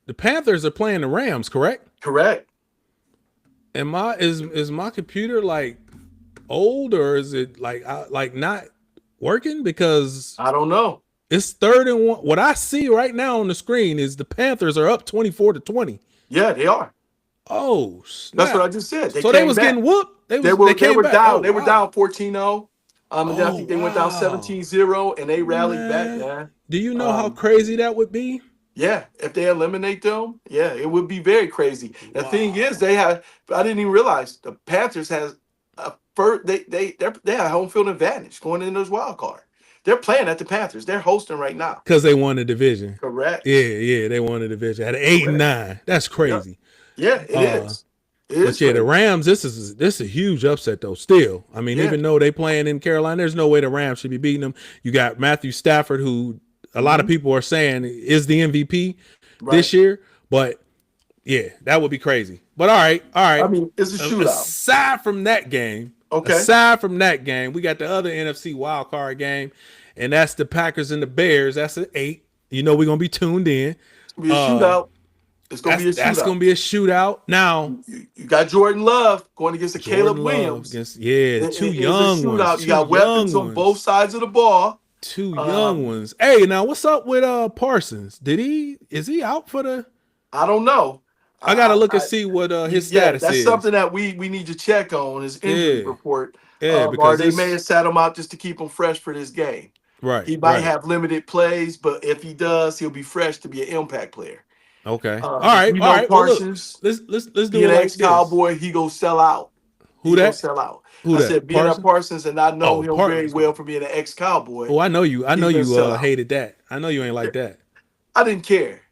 The Panthers are playing the Rams, correct? Correct. Is my computer like old, or is it like not working? Because I don't know. it's 3rd and 1. What I see right now on the screen is the Panthers are up 24-20. Yeah, they are. Oh That's what I snap! just said. They So they came was back. getting whooped. They They were they came were back. Oh down. They were wow. down 14-0. And then I Oh think they went down wow. 17-0 and they rallied back, Man, man. do you know how Um, crazy that would be? yeah, if they eliminate them, yeah, it would be very crazy. The thing is, Wow. I didn't even realize the Panthers has a first they have home field advantage going into this wild card. They're playing at the Panthers. They're hosting right now. Because they won the division. Correct. Yeah, they won the division at 8 and Correct. 9. That's Yep. crazy. Yeah, it Uh, is. It but is yeah, the crazy. Rams. This is a huge upset though. Still, I mean, Yeah. even though they playing in Carolina, there's no way the Rams should be beating them. You got Matthew Stafford, who a lot of Hmm. people are saying is the MVP Right. this year. But yeah, that would be crazy. But all right. I mean, it's a shootout. Aside from that game, we got the other NFC wild card game, and that's the Packers and the Bears. That's at 8. You know we're gonna be tuned in. It's gonna be a Uh, shootout. It's gonna be a that's shootout. gonna be a shootout. Now, You got Jordan Love going against the Caleb Jordan Love Williams. against the two It's a young ones, shootout. You got weapons on both sides of the ball. two young Um, ones. Hey, now what's up with Parsons? Is he out for the? I don't know. I gotta look and I see what his yeah, status that's is. something that we need to check on his injury Yeah, report. yeah, Or because they may it's have sat him out just to keep him fresh for this game. He might right. have limited plays, but if he does, he'll be fresh to be an impact player. Okay, We all know right. Well, look, Parsons, let's do being it an like this. ex-Cowboy, he go sell out. Who He gonna that? sell out. Who I that? said being at Parsons? Parsons, and I know Oh, him very Parsons. well for being an ex-Cowboy. Oh, I know you. He's gonna sell out. Hated that. I know you ain't like that. I didn't care.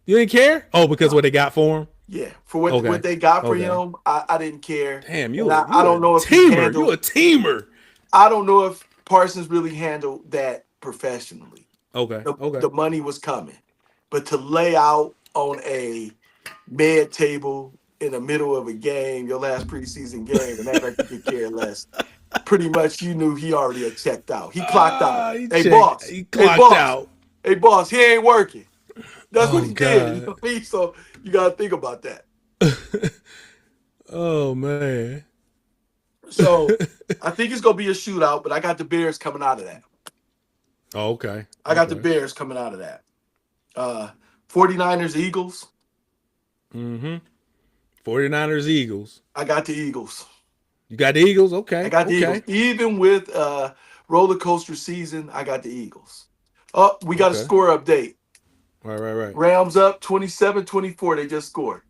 You didn't care? Oh, because what they got for him? Yeah, for what Okay. they got for Okay. him, I didn't care. Damn, And you I a don't know if he teamer. You a handled. teamer. I don't know if Parsons really handled that professionally. Okay. The money was coming, but to lay out on a med table in the middle of a game, your last preseason game, and act like you could care less. Pretty much, you knew he already had checked out. He clocked out. Hey, boss. He Hey, clocked boss. out. Hey, boss. He ain't working. That's what Oh he did. You know God. what I mean? So you got to think about that. Oh man. So I think it's gonna be a shootout, but I got the Bears coming out of that. Oh, okay. I got the Bears coming out of that. 49ers, Eagles. 49ers, Eagles. I got the Eagles. You got the Eagles? Okay. I got the Eagles. Even with roller coaster season, I got the Eagles. Oh, we got a score update. Right. Rams up 27-24. They just scored.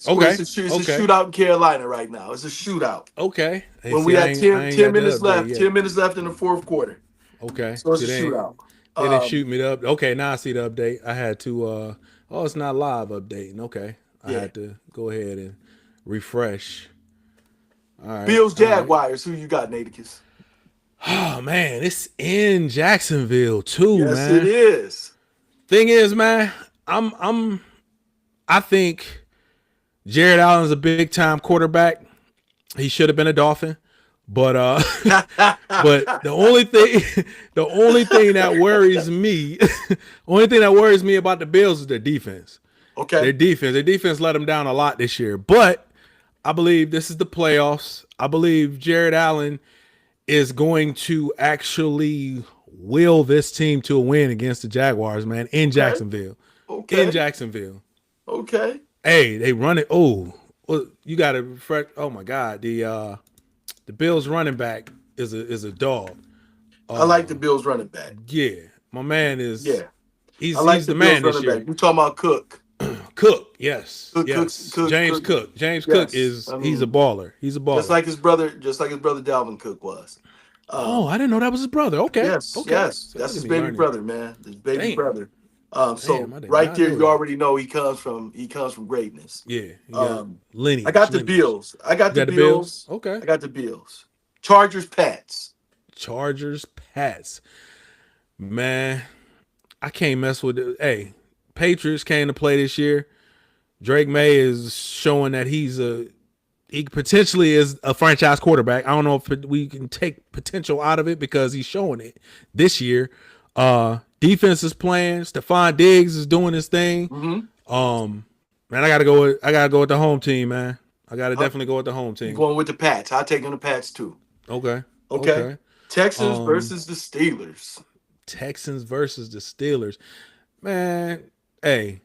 Okay. It's a shootout in Carolina right now. It's a shootout. Okay. Hey, When we had 10 minutes left, 10 minutes left in the fourth quarter. Okay. So it's a shootout. They didn't shoot me up. Okay, now I see the update. I had to it's not live updating. Okay. I had to go ahead and refresh. All right. Bills Jaguars. Who you got, Naticus? Oh man, it's in Jacksonville too, yes, man. Yes, it is. Thing is, man, I think Jared Allen's a big time quarterback. He should have been a Dolphin, But but the only thing the only thing that worries me, only thing that worries me about the Bills is their defense. Okay. Their defense let them down a lot this year. But I believe this is the playoffs. I believe Jared Allen is going to actually will this team to a win against the Jaguars, man, in Okay. Jacksonville. In Okay. Jacksonville. Okay. Hey, they run it. Oh, well, you got to refresh. Oh my God, the Bills running back is a dog. I like the Bills running back. Yeah, my man is Yeah. I like he's the the Bills man this running year. back. You talking about Cook? Cook, yes, Cook, Cook, yes. Cook, James Cook. Cook. James Cook Yes. is I he's a mean, baller. He's a just baller. like his brother, Dalvin Cook was. Oh, I didn't know that was his brother. Okay, Yes, okay. yes. So That's look at his me baby learning. brother, man. His baby Damn, brother. damn. So I did right not there, know you that. already know he comes from greatness. Yeah, you got Um, I lineage, got the lineage. Bills. I got You the got the Bills. Bills. Okay. I got the Bills. Chargers, Pats. Chargers, Pats. Man, I can't mess with it. Hey, Patriots came to play this year. Drake May is showing that he potentially is a franchise quarterback. I don't know if we can take potential out of it because he's showing it this year. Defense is playing. Stephon Diggs is doing his thing. Mm-hmm. Man, I gotta go with the home team, man. I gotta Huh? definitely go with the home You team. going with the Pats? I'll take on the Pats too. Okay. Okay. Okay. Texans Um, versus the Steelers. Texans versus the Steelers. Man, hey,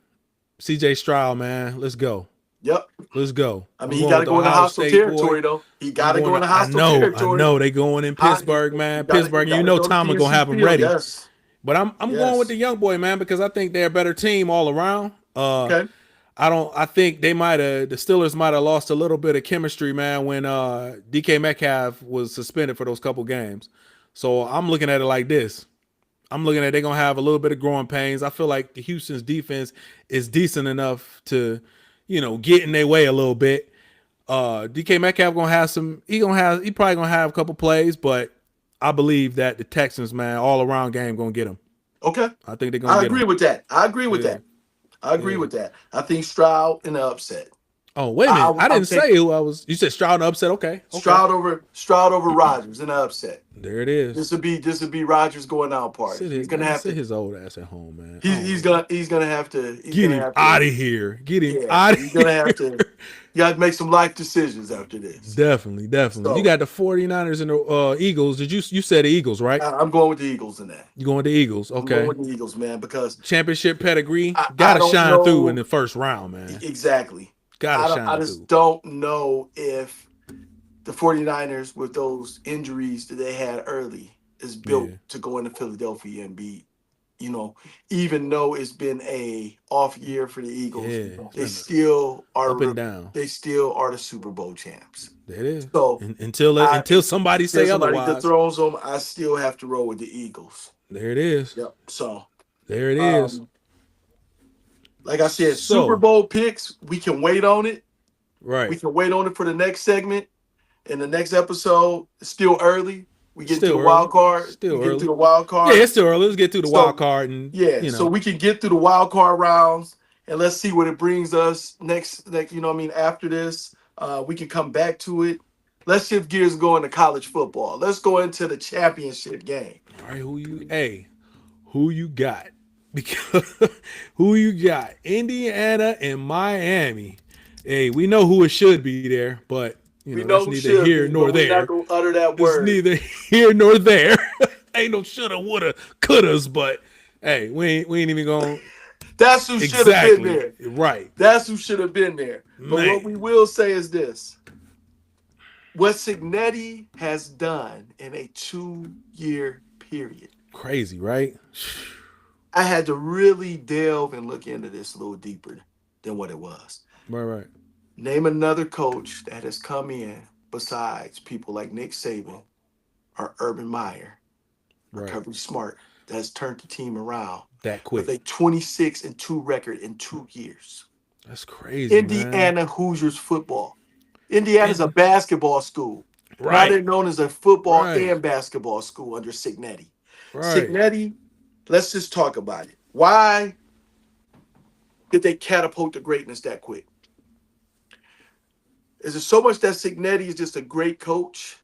CJ Stroud, man, let's go. Yep. Let's go. I mean, I'm he going got to with the go into Ohio hostile State boy. territory though. He I'm got to going go to, into hostile I territory. know they going in Pittsburgh, man. You Pittsburgh, you got to know go to Tomlin gonna PNC have them Field. ready. Yes. But I'm going with Yes. the young boy, man, because I think they're a better team all around. Okay. I think the Steelers might have lost a little bit of chemistry, man, when DK Metcalf was suspended for those couple games. So I'm looking at it like this. I'm looking at they're gonna have a little bit of growing pains. I feel like the Houston's defense is decent enough to, get in their way a little bit. DK Metcalf gonna have some. He probably gonna have a couple plays, but I believe that the Texans, man, all around game gonna get him. Okay. I think they're gonna I get agree him. with that. I agree with Yeah, that. I agree yeah. with that. I think Stroud in the upset. Oh wait a minute, I I'm didn't taking say who I was. You said Stroud upset. Okay, okay. Stroud over Rodgers in the upset. There it is. This would be Rodgers going out party. He's gonna have Sit to. his old ass at home, man. I He's don't he's want gonna he's gonna have to. He's get gonna him have to. out of here. Get him Yeah, out of he's here. gonna have to. You got to make some life decisions after this. Definitely, definitely. You So got the 49ers and the Eagles. You said the Eagles, right? I'm going with the Eagles in that. You going with the Eagles? I'm going Okay. with the Eagles, man, because Championship pedigree. I Gotta don't shine through in know the first round, man. exactly. Gotta I shine just through. don't know if the 49ers with those injuries that they had early is built Yeah. to go into Philadelphia and be, even though it's been a off year for the Eagles, Yeah. they still Up and are down. they still are the Super Bowl champs. There it is. So Until somebody say there's somebody that otherwise. throws them, I still have to roll with the Eagles. There it is. Yep. So There it is. like I said, Super So Bowl picks, we can wait on it. We right. can wait on it for the next segment. In the next episode, it's still early. We get to the Still wild early. card. Still We get early. to the wild card. Yeah, it's still early. Let's get through the wild card and Yeah, so we can get through the wild card rounds and let's see what it brings us next. After this, we can come back to it. Let's shift gears and go into college football. Let's go into the championship game. all right, who you got? Because who you got? Indiana and Miami. Hey, we know who it should be there, but We that's know who neither should here be, nor but we're there. not going to utter that It's word. neither here nor there. Ain't no shoulda, woulda, couldas, but hey, we ain't even going. That's who should have been there. Right. That's who should have been there. But Man. what we will say is this. What Signetti has done in a 2-year period. Crazy, right? I had to really delve and look into this a little deeper than what it was. Right. Name another coach that has come in besides people like Nick Saban or Urban Meyer or Right. Kirby Smart that has turned the team around That with quick. a 26-2 record in 2 years. That's crazy, Indiana man. Hoosiers football. Indiana's a basketball school. Now Right. they're known as a football Right. and basketball school under Signetti. Right. Signetti, let's just talk about it. Why did they catapult to greatness that quick? Is it so much that Signetti is just a great coach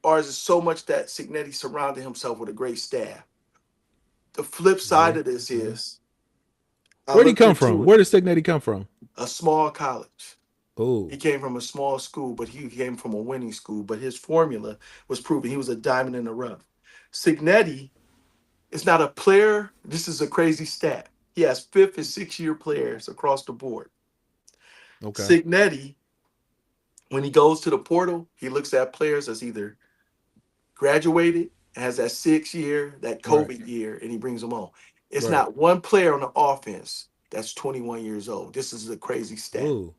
or is it so much that Cignetti surrounded himself with a great staff? The flip Yeah. side of this Yeah. is I Where'd he looked come from? into it. Where did Signetti come from? A small college. He Oh, came from a small school, but he came from a winning school. But his formula was proven. He was a diamond in the rough. Cignetti is not a player. This is a crazy stat. He has 5th and 6th-year players across the board. okay. Cignetti, when he goes to the portal, he looks at players as either graduated, has that 6th year, that Right. COVID year, and he brings them on. It's Right. not one player on the offense that's 21 years old. This is a crazy stat. Oh,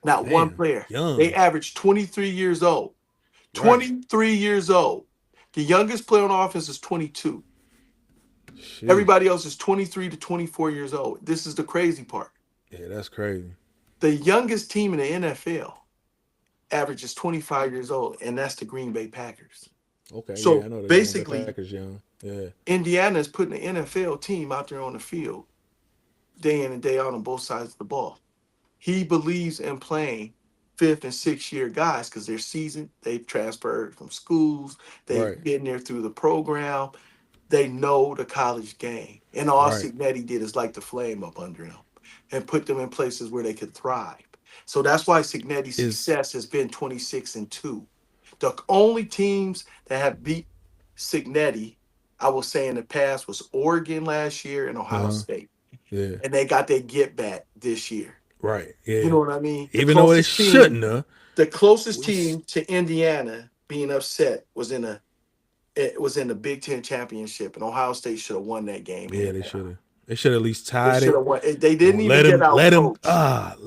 Not one damn. player. They Young. average 23 years old. Right. 23 years old. The youngest player on offense is 22. Sheesh. Everybody else is 23 to 24 years old. This is the crazy part. Yeah, that's crazy. The youngest team in the NFL averages 25 years old, and that's the Green Bay Packers. Okay. Yeah, I So know the Green Bay basically, Packers young. Yeah. Indiana is putting the NFL team out there on the field day in and day out on both sides of the ball. He believes in playing 5th and 6th-year guys because they're seasoned. They've transferred from schools. They've Right. been there through the program. They know the college game. And all Right. Cignetti did is light the flame up under them and put them in places where they could thrive. So that's why Cignetti's Is success has been 26-2. The only teams that have beat Cignetti, I will say in the past, was Oregon last year and Ohio uh-huh. State. Yeah. And they got their get back this year. Right. You Yeah. know what I mean? Even though they shouldn't have. The closest We s- team to Indiana being upset was in the Big Ten championship, and Ohio State should have won that game. Yeah, Hands they down. should have. They should have at least They tied should it. have won. They didn't even Let get him. out Let him. coached. They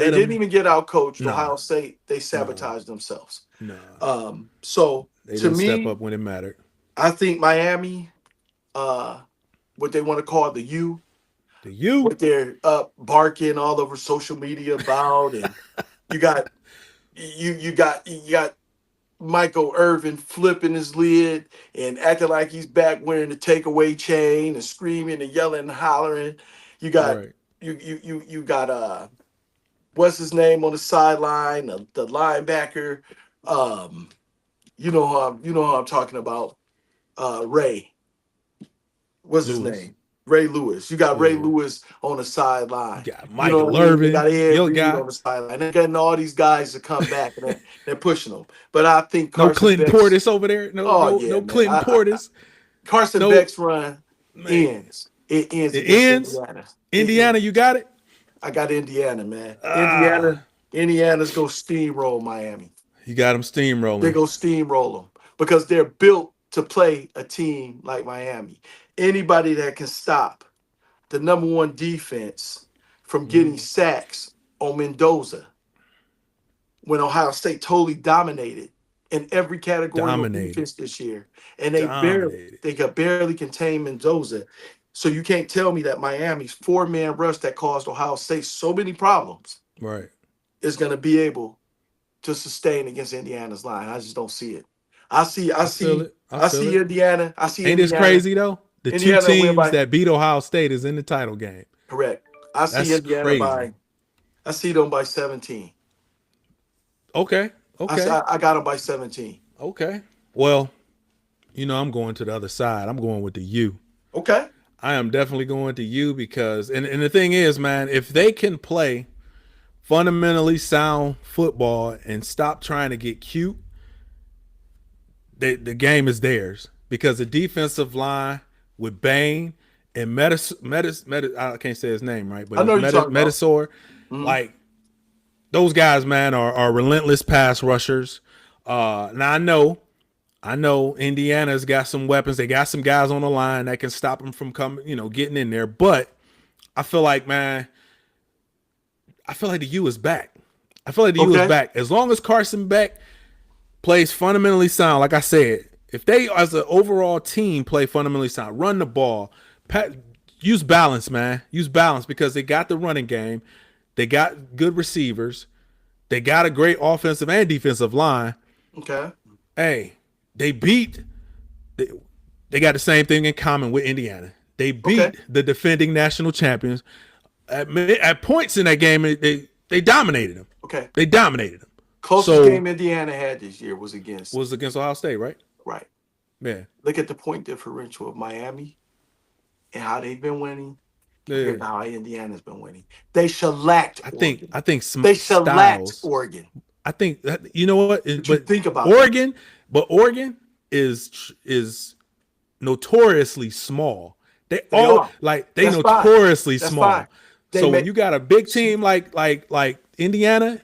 Let didn't him. even get out coached. Nah. Ohio State, they Nah. sabotaged themselves. Nah. So They to didn't step me, up when it mattered. I think Miami, what they want to call the U, The U. what they're up barking all over social media about, and you got you got Michael Irvin flipping his lid and acting like he's back wearing the takeaway chain and screaming and yelling and hollering. You got Right. you got what's his name on the sideline, the linebacker. Um, you know how I'm talking about. Ray, what's his Lewis. name? Ray Lewis. You got Ray Yeah. Lewis on the sideline. You got You know what Michael I mean? They Irvin, got Ed your Reed guy. on the sideline. They're getting all these guys to come back, and they're pushing them. But I think No Carson Clinton Beck's. Portis over there. No, Oh no, yeah, no man. Clinton Portis. Carson No, Beck's run man. ends. It ends It against ends. Indiana. It Indiana, ends. you got it. I got Indiana, man. Ah, Indiana's go steamroll Miami. you got them They steamrolling. go steamroll them because they're built to play a team like Miami. Anybody that can stop the number one defense from getting Mm, sacks on Mendoza when Ohio State totally dominated in every category on dominated. defense this year, and Dominated. they could barely contain Mendoza. So you can't tell me that Miami's 4-man rush that caused Ohio State so many problems Right. is going to be able to sustain against Indiana's line. I just don't see it. I see, I I feel see, it. I I feel see it. Indiana. I see Ain't this Indiana. crazy though? The two Indiana win teams by that beat Ohio State is in the title game. correct. I see That's Indiana crazy. by. I see them by 17. Okay. Okay. I got them by 17. Okay. Well, I'm going to the other side. I'm going with the U. Okay. I am definitely going to U because, and the thing is, man, if they can play fundamentally sound football and stop trying to get cute, the game is theirs because the defensive line with Bain and I can't say his name right, but I know it's you're talking about. Metasor, Mhm. like those guys, man, are relentless pass rushers. Now I know Indiana's got some weapons. They got some guys on the line that can stop them from coming, getting in there. But I feel like, man, the U is back. I feel like the U is Okay. back. As long as Carson Beck plays fundamentally sound, like I said, if they as an overall team play fundamentally sound, run the ball, use balance, man. Use balance because they got the running game. They got good receivers. They got a great offensive and defensive line. Okay. Hey, they got the same thing in common with Indiana. They beat Okay. the defending national champions. At points in that game, they dominated them. Okay. They dominated them. Closest So game Indiana had this year was against was against Ohio State, right? Right. Yeah. Look at the point differential of Miami and how they've been winning Yeah. compared to how Indiana's been winning. They shellacked I think Oregon. I think some They shellacked Styles. Oregon. I think that, you know what, But you but think about that. Oregon, but Oregon is notoriously small. They They all are. like they That's fine. notoriously That's fine. small. They So when make you got a big team like Indiana,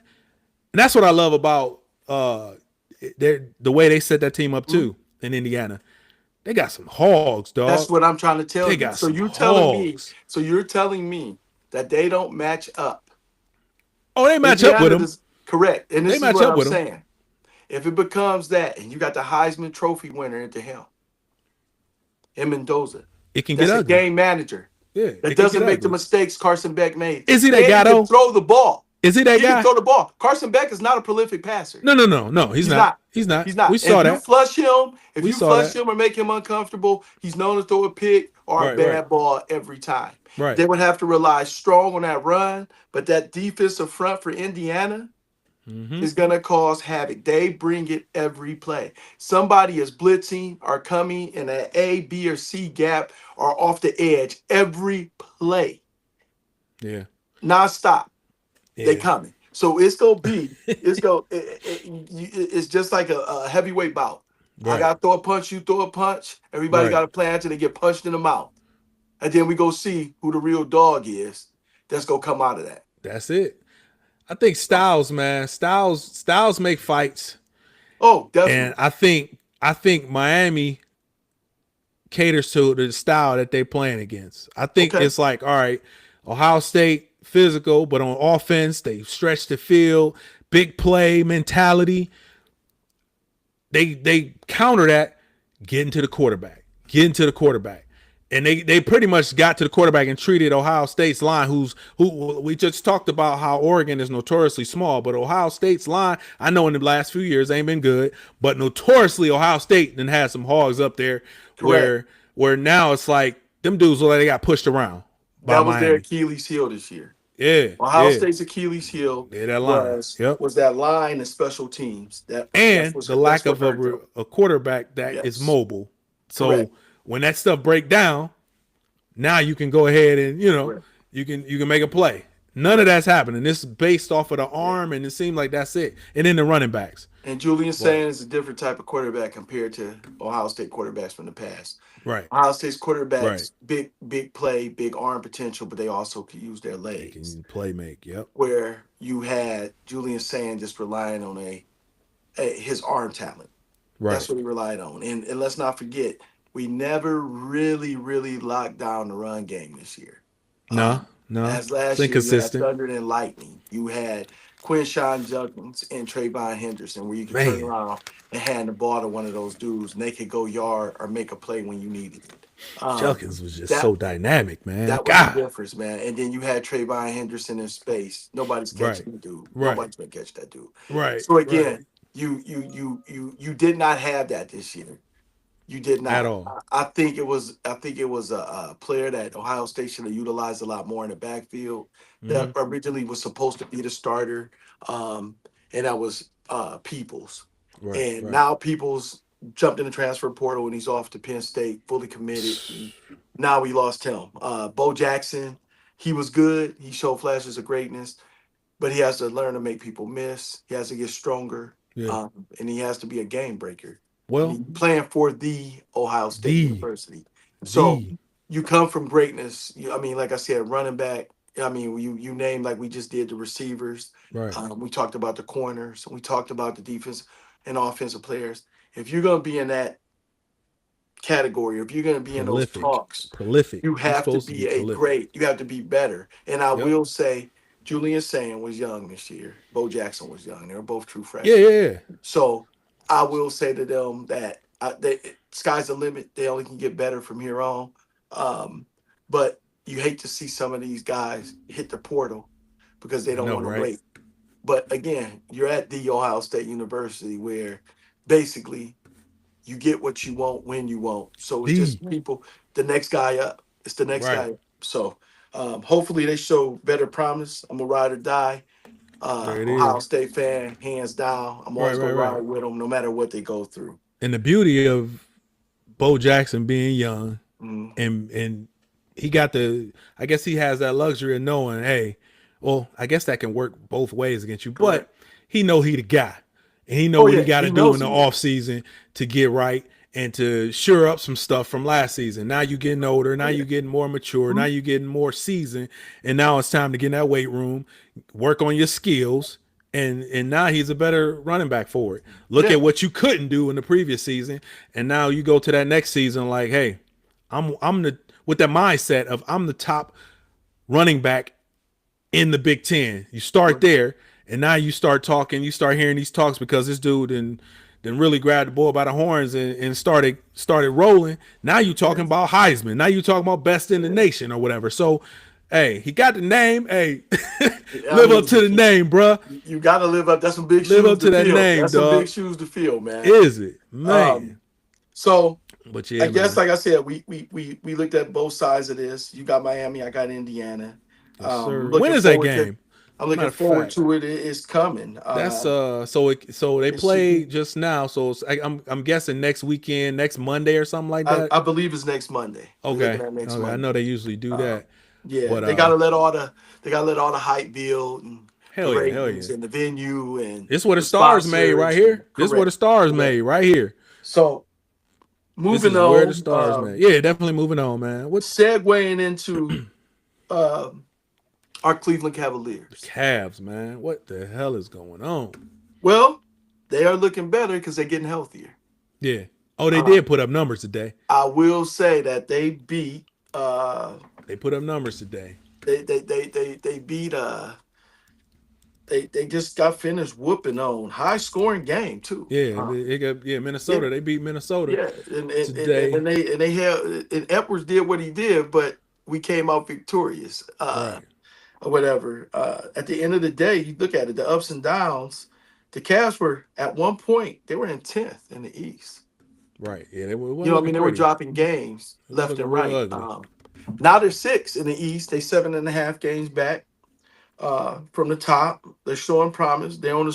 and that's what I love about the way they set that team up Mhm. too in Indiana. They got some hogs, dog. That's what I'm trying to tell They you. got So some you're telling me, hogs. so you're telling me that they don't match up. Oh, they match up with Indiana them. is correct. And They this is match what up I'm with them. saying. If it becomes that, and you got the Heisman Trophy winner into him in Mendoza, It can get that's a ugly. game manager Yeah, that it can get doesn't make the ugly. mistakes Carson Beck made. Is he that And he guy can though? throw the ball. Is he that He can guy? throw the ball. Carson Beck is not a prolific passer. No. He's He's not. not. He's not. He's We not. And saw that. if We you saw flush that. him or make him uncomfortable, he's known to throw a pick or a Right. bad ball every time. Right. They would have to rely strong on that run, but that defensive front for Indiana Mm-hmm. is going to cause havoc. They bring it every play. Somebody is blitzing or coming in an A, B, or C gap or off the edge every play, Yeah. nonstop. They Yeah. coming. So it's gonna be. It's just like a heavyweight bout. I Right. gotta throw a punch. You throw a punch. Everybody got Right. to play until they get punched in the mouth, and then we go see who the real dog is. That's gonna come out of that. That's it. I think Styles, man. Styles make fights. Oh, And definitely. I think Miami caters to the style that they playing against. I think Okay. it's like, all right, Ohio State physical, but on offense, they stretch the field, big play mentality. They counter that, getting to the quarterback, getting to the quarterback. And they pretty much got to the quarterback and treated Ohio State's line, who we just talked about how Oregon is notoriously small, but Ohio State's line, I know in the last few years ain't been good, but notoriously Ohio State then had some hogs up there Correct. where now it's like them dudes look like they got pushed around by That was their Miami. Achilles heel this year. Yeah, Ohio yeah, State's Achilles heel yeah, that line. was Yep. was that line and special teams. And the That's lack what of hurt them. a quarterback that is Yes. mobile. Correct. So when that stuff break down, now you can go ahead and Correct. you can make a play. None of Correct. that's happening. This is based off of the arm, and it seems like that's it. And then the running backs. And Julian But Sands is a different type of quarterback compared to Ohio State quarterbacks from the past. right, Ohio State's right, quarterbacks, big play, big arm potential, but they also can use their they legs. can play make. Yep. Where you had Julian Sands just relying on his arm talent. That's Right. what he relied on. And let's not forget, we never really locked down the run game this year. No, no, As it's last year, you had inconsistent. Thunder and Lightning. You had Quinshawn Judkins and Trayvon Henderson, where you could turn Man, around and hand the ball to one of those dudes, and they could go yard or make a play when you needed it. Um, Jelkins was just that so dynamic, man. that was the God. difference, man. And then you had Trayvon Henderson in space. Nobody's Right, catching the dude. right, Nobody's gonna catch that dude. right, So right. again, you did not have that this year. You did At not. all. I think it was a player that Ohio State should have utilized a lot more in the backfield. Mm-hmm. That originally was supposed to be the starter, and that was Peoples. Right, And right. now Peoples jumped in the transfer portal and he's off to Penn State, fully committed. And now we lost him. Bo Jackson, he was good. He showed flashes of greatness, but he has to learn to make people miss. He has to get stronger, Yeah. and he has to be a game breaker. And Well, he's playing for the Ohio State the University. So the you come from greatness. I mean, like I said, running back. I mean, you name like we just did the receivers. right. We talked about the corners. We talked about the defense and offensive players. If you're gonna be in that category, if you're gonna be in those Prolific. talks, Prolific. you You're have to supposed to be be a prolific. great. You have to be better. And I Yep. will say, Julian Sand was young this year. Bo Jackson was young. They were both true Yeah, freshmen. yeah, yeah. So I will say to them that sky's the limit. They only can get better from here on. But you hate to see some of these guys hit the portal because they I don't know, want to right? wait. But again, you're at the Ohio State University where basically you get what you want when you want. So it's The just people, the next guy up. It's the next right. guy up. So hopefully they show better promise. I'm a ride or die. There it Ohio is. State fan, hands down. I'm Right, always right, gonna right. ride with them no matter what they go through. And the beauty of Bo Jackson being young Mm, and he got the I guess he has that luxury of knowing, hey, well, I guess that can work both ways against you, correct. but he know he the guy. And he know Oh what he yeah, got to he do in knows the he off is. season to get right and to shore up some stuff from last season. Now you getting older, Oh now yeah. you getting more mature, now Mhm. you getting more seasoned, and now it's time to get in that weight room, work on your skills, and now he's a better running back for it. Look Yeah. at what you couldn't do in the previous season, and now you go to that next season like, hey, I'm the with that mindset of I'm the top running back in the Big Ten. You start there, and now you start talking. You start hearing these talks because this dude and then really grabbed the bull by the horns and started rolling. Now you talking about Heisman. Now you talking about best in the Yeah. nation or whatever. So, hey, he got the name. Hey, I live up to mean, the name, bruh. you got to live up. That's some big Live shoes up to to that fill. name, That's some big dog. shoes to fill, man. Is it, Um, man? so But I yeah, guess, man. like I said, we looked at both sides of this. You got Miami, I got Indiana. Yes, sir. When Looking is that forward to. game? I'm Matter looking of forward fact, to it. It's coming. that's so they It should be. played just now. So I'm guessing next weekend, next Monday or something like I, that. I believe it's next Monday. We're looking Okay. at next Okay. I Monday. know they usually do Uh, that, yeah, but they gotta let all the hype build and the hell yeah, hell ratings yeah. and the venue and This where the the stars made right sponsors and here. This where the correct, stars correct. made right here. So This moving is where the on, stars made. Yeah, definitely moving on, man. What segueing into uh, our Cleveland the Cavaliers. Cavs, man? What the hell is going on? Well, they are looking better because they're getting healthier. Yeah. Oh, they Uh, did put up numbers today. I will say that they beat uh, They put up numbers today. they beat they just got finished whooping on high scoring game too. Yeah, they got Yeah, Minnesota. They beat Minnesota yeah, today. and they held and Edwards did what he did, but we came out victorious. Right. Or whatever. At the end of the day, you look at it, the ups and downs. The Cavs were at one point they were in 10th in the East. Right. Yeah, it You wasn't know, what I looking mean, they were pretty. dropping games It was left looking and real right. ugly. Now they're six in the East. They 7.5 games back from the top. They're showing promise. They on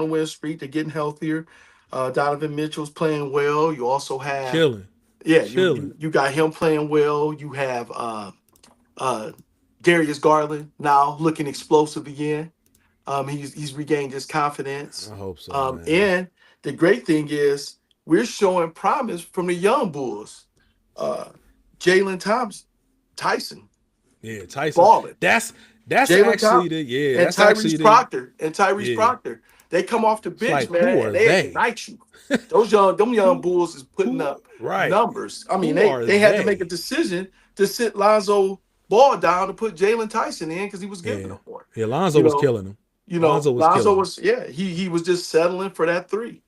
a win streak. They're getting healthier. Donovan Mitchell's playing well. You also have Chilling. yeah, Chilling. you got him playing well. You have uh, Darius Garland now looking explosive again. He's regained his confidence. I hope so, man. And the great thing is we're showing promise from the young bulls. Uh, Jalen Tyson, Yeah, Tyson. balling. That's Jalen actually Thompson the yeah. and That's actually Tyrese the Proctor and Tyrese yeah. Proctor. They come off the It's like bench, who man, are and they they? ignite you. Them young who bulls is putting who up right? numbers. I mean, Who are they had to make a they? decision to sit Lonzo Ball down to put Jalen Tyson in because he was giving Yeah, them more. yeah. Lonzo You was know, killing him. Lonzo was Lonzo killing him. was he was just settling for that three.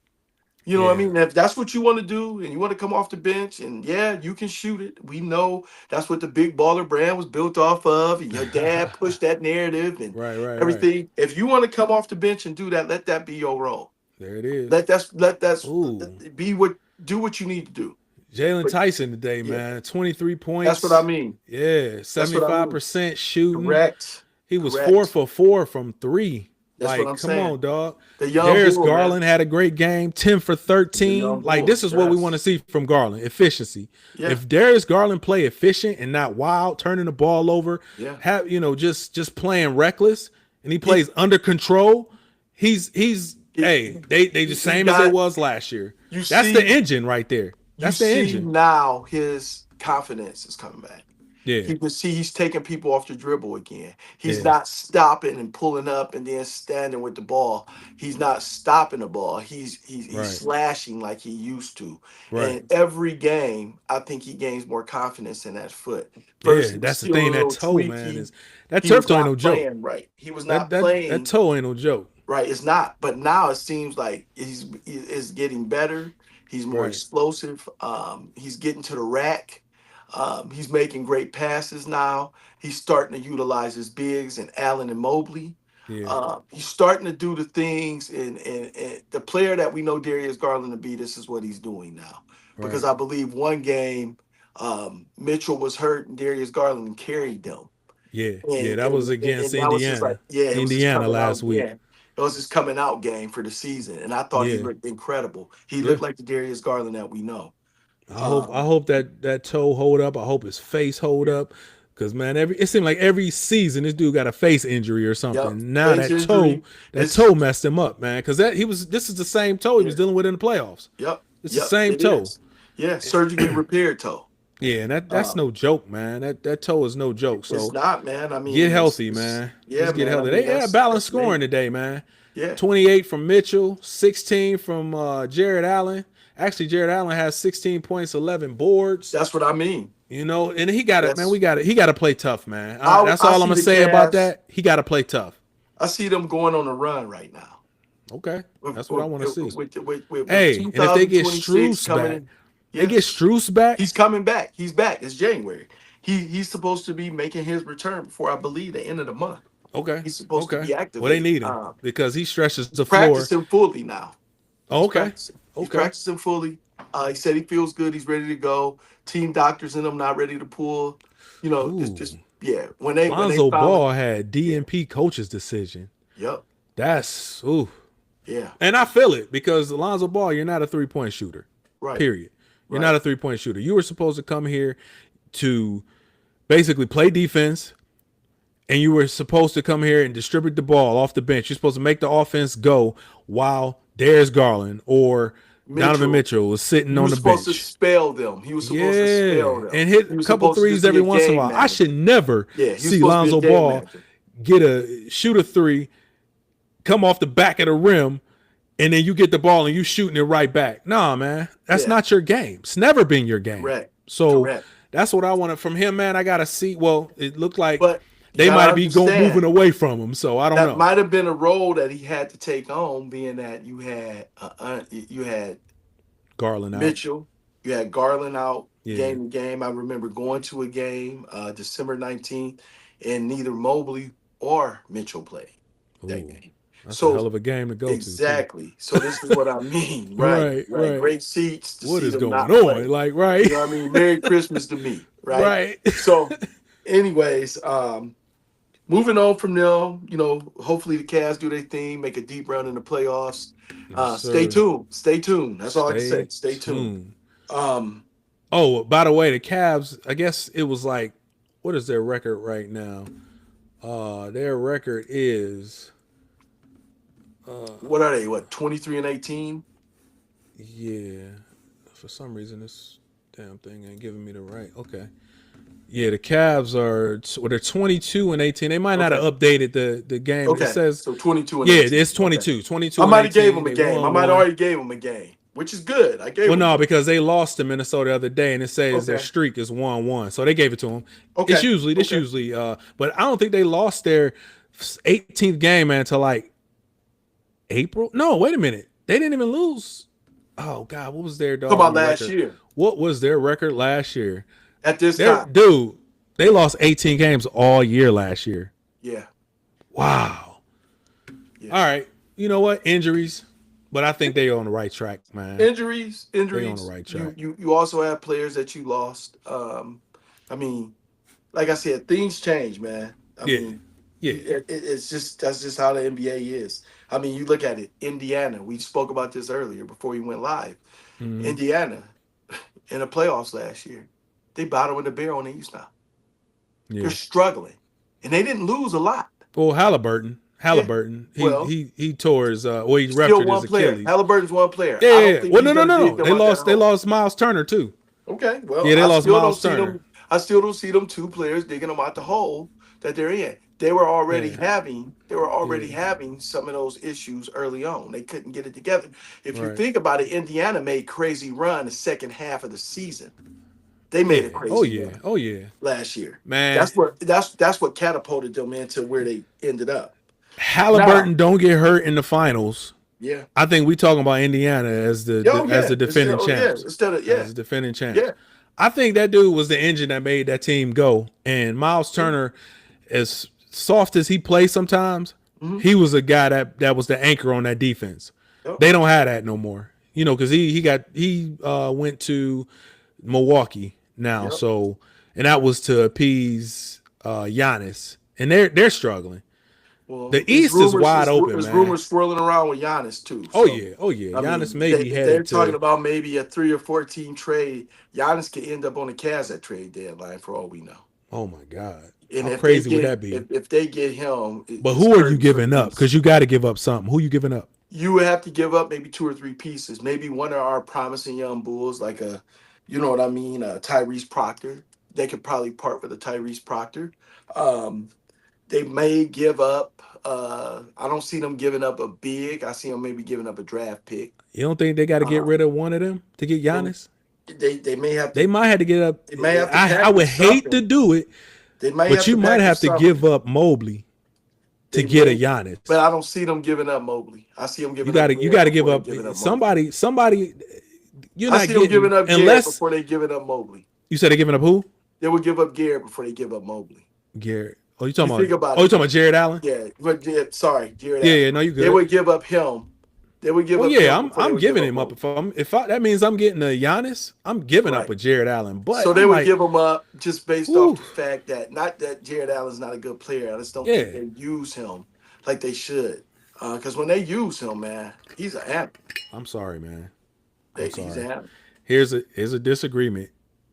You know what I Yeah, mean? If that's what you want to do and you want to come off the bench and yeah, you can shoot it. We know that's what the big baller brand was built off of. And your dad pushed that narrative and right, right, right. everything. If you want to come off the bench and do that, let that be your role. There it is. Let that Ooh, be what do what you need to do. Jalen But Tyson today, yeah, man. 23 that's what I points. mean. Yeah, That's what I mean. 75% shooting. Correct. He was four Correct. for four from three. That's what Like, I'm come saying. on, dog. The young Darius bull, man. Garland had a great game, 10 for The 13. young Like, bull. this is what we want to Yes. see from Garland, efficiency. Yeah. If Darius Garland play efficient and not wild, turning the ball over, Yeah. have just playing reckless, and he He plays under control, he's he, hey, they just he same as they got was last year. you That's the see engine right there. you That's the see engine. now his confidence is coming back. Yeah, You can see he's taking people off the dribble again. He's yeah, not stopping and pulling up and then standing with the ball. He's not stopping the ball. He's right, slashing like he used to. right. And every game, I think he gains more confidence in that foot. First, Yeah, it was that's the still a thing. That little toe, man, tweaky. is that He turf was toe ain't no not joke. playing right. He was That not that playing toe ain't no joke. right. It's not. But now it seems like he is getting better. He's more Right. explosive. He's getting to the rack. He's making great passes now. He's starting to utilize his bigs and Allen and Mobley. Yeah. He's starting to do the things, and the player that we know Darius Garland to be, this is what he's doing now. Because Right. I believe one game, Mitchell was hurt and Darius Garland carried them. Yeah. Yeah. And, That was and, against and that was just like, Indiana. yeah, it was just Indiana coming out last week. again. It was his coming out game for the season, and I thought he Yeah, looked incredible. He yeah. looked like the Darius Garland that we know. I Um, hope that toe hold up. I hope his face hold yeah. up. Cause man, it seemed like every season this dude got a face injury or Yep. something. Now Face injury. that It's toe messed him up, man. Cause this is the same toe he yeah. was dealing with in the playoffs. Yep. It's the Yep. same It toe. is. Yeah. Surgically repaired toe. Yeah, and that's Um, no joke, man. That toe is no joke. it's So not, man. I get mean, healthy, it's man. yeah, Just get man. I healthy. mean, They had balanced that's scoring major. today, man. Yeah. 28 from Mitchell, 16 from Jared Allen. Actually, Jared Allen has 16 points, 11 boards. That's what I mean. And he got it, man. That's He got to play tough, man. That's I all I'm see gonna the say about Cavs. that. He got to play tough. I see them going on a run right now. Okay, With that's what I want to see. with Hey, and if they get 2026 Struce coming back, in. they Yeah. get Struce back. He's coming back. He's back. It's January. He's supposed to be making his return before I believe the end of the month. Okay, He's supposed to okay. be Well, they activated. need him because he stretches He's the floor. practicing fully now. Oh, He's okay, practicing. He's okay. practicing fully. He said he feels good. He's ready to go. Team doctors in him not ready to pull. Just Ooh, yeah. When they Lonzo finally Ball had yeah. DNP coach's decision. Yep. That's ooh. Yeah. And I feel it because Alonzo Ball, you're not a 3-point shooter. Right. Period. You're Right. not a 3-point shooter. You were supposed to come here to basically play defense, and you were supposed to come here and distribute the ball off the bench. You're supposed to make the offense go while Darius Garland or Donovan Mitchell. Mitchell was sitting He on was the supposed to bench. spell them. He was supposed to spell Yeah, them. and hit He a was couple supposed to threes just be every a once in a game while. I manager. should never Yeah, he was see supposed to be a Lonzo game Ball manager. shoot a three, come off the back of the rim, and then you get the ball and you shooting it right back. Nah, man, that's Yeah, not your game. It's never been your game. correct. So Correct. that's what I wanted from him, man. I gotta see. Well, it looked like But you they gotta might be moving understand away from him. So I don't that know. might have been a role that he had to take on, being that you had Garland out. Mitchell, you had Garland out Yeah. game to game. I remember going to a game December 19th, and neither Mobley or Mitchell played that Ooh, game. that's a hell So of a game to go to too. exactly. So this is what I mean. Right. Right, Right. right. Great seats to What see is them going not on? play. Like, right, You know what I mean? Merry Christmas to me. Right. right. So, anyways, moving on from there, hopefully the Cavs do their thing, make a deep run in the playoffs. Yes, Stay sir. tuned. Stay tuned. That's all I can say. Stay Stay tuned. tuned. Um, Oh, by the way, the Cavs, I guess it was like, what is their record right now? Their record is what are they? What, 23-18? yeah. For some reason this damn thing ain't giving me the right. Okay. Yeah, the Cavs they're 22-18. They might not have Okay. updated the game. It Okay. says So 22 and yeah, 18. it's Okay. 22. 22 I and might have gave 18. them a They game. I won might have one. already gave them a game, which is good. I gave Well, them no, one. because they lost to Minnesota the other day, and it says their Okay. streak is 1-1, so they gave it to them. Okay. It's usually but I don't think they lost their 18th game, man, until like April. No, wait a minute, they didn't even lose. Oh God, what was their Talk about dog last record? year What was their record last year? at this Their time. dude, they lost 18 games all year last year. Yeah. Wow. Yeah. All right, you know what? Injuries, but I think they're on the right track, man. Injuries. They on the right track. You also have players that you lost. I mean, like I said, things change, man. I mean, Yeah. that's just how the NBA is. I mean, you look at it. Indiana. We spoke about this earlier before we went live. Mhm. Indiana in the playoffs last year, they bottom of the barrel in the East now. Yeah. They're struggling, and they didn't lose a lot. Well, Halliburton, Well, he tore his he still ruptured his one player. Achilles. Halliburton's one player. Yeah, I yeah. don't think Well, he's no. gonna dig them They out that lost hole. Myles Turner too. Okay, well, Yeah, they I lost still don't Myles see Turner. them. I still don't see them two players digging them out the hole that they're in. They were already having some of those issues early on. They couldn't get it together. If you Right. think about it, Indiana made crazy run the second half of the season. They made a crazy run Oh yeah. last year. Man, That's what catapulted them into where they ended up. Halliburton don't get hurt in the finals. Yeah. I think we talking about Indiana as the defending champs. As the defending champs. Yeah. I think that dude was the engine that made that team go. And Myles Turner, as soft as he plays sometimes, he was a guy that was the anchor on that defense. Yep. They don't have that no more. Because he went to Milwaukee now. Yep. So, and that was to appease Giannis. And they're struggling. Well, The East is wide open, it's man. rumors swirling around with Giannis too. Oh So yeah, oh yeah. I Giannis mean, may be if they're headed talking to. about maybe a 3 or 14 trade, Giannis could end up on the Cavs at trade deadline for all we know. Oh my God, And how crazy would that be? if they get him, But it's who are you curtains for the giving up? East. Because you got to give up something. Who you giving up? You would have to give up maybe 2 or 3 pieces. Maybe one of our promising young bulls, like a, you know what I mean, Tyrese Proctor. They could probably part with a Tyrese Proctor. Um, they may give up. I don't see them giving up a big. I see them maybe giving up a draft pick. You don't think they got to get rid Um, of one of them to get Giannis? they may have They to. might have to get up. They may have to I would package hate to something. do it, They may but have you to might package have to something. give up Mobley to They get a may, Giannis. but I don't see them giving up Mobley. I see them You giving got up. to you got to give Garrett up before they giving up Mobley. somebody. You're I not see them getting giving up Garrett unless before they giving up Mobley. you said they're giving up who? They would give up Garrett before they give up Mobley. Garrett. Oh, you You talking think about? about Oh, you it. talking about Jared Allen? Yeah, but sorry, Jared Yeah, Allen. yeah. No, you They good. would give up him. They would give Well, up yeah, him before they I'm would give giving up him up. Mobley. That means I'm getting a Giannis, I'm giving up Right. a Jared Allen. But So they I'm would like, give him up just based off whew, the fact that not that Jared Allen's not a good player. I just don't think yeah. they use him like they should. Because when they use him, man, he's an animal. I'm sorry, man. I'm He's an sorry. animal. Here's a disagreement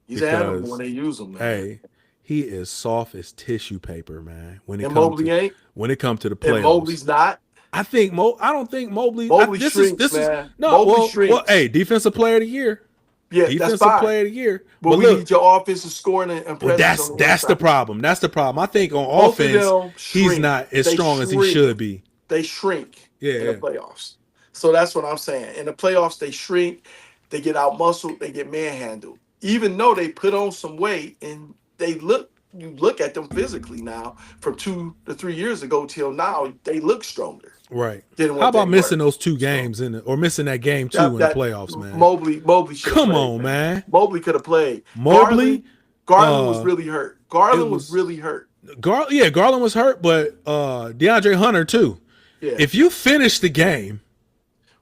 He's an animal when because they use him, man. hey, he is soft as tissue paper, man. When it And comes Mobley to ain't. the And playoffs, Mobley's not. I don't think Mobley. Mobley This shrinks, is man. no. Mobley Well, shrinks. hey, defensive player of the year, Yeah, that's defensive fine. player of the year. But we look, need your offensive scoring and well, presence on the that's the inside. problem. That's the problem. I think on Both of offense, them he's shrink. not as They strong as he shrink. should be. They shrink Yeah, in the yeah. playoffs. So that's what I'm saying. In the playoffs, they shrink, they get out muscled, they get manhandled. Even though they put on some weight and you look at them physically now from 2 to 3 years ago till now, they look stronger Right. than How what about they missing were. those 2 So games or missing that game too that in the that playoffs, man? Mobley should have Come played, on, man. Mobley could have played. Mobley, Garland was really hurt. it Garland was was really hurt. Garland was hurt, but DeAndre Hunter too. Yeah. If you finish the game,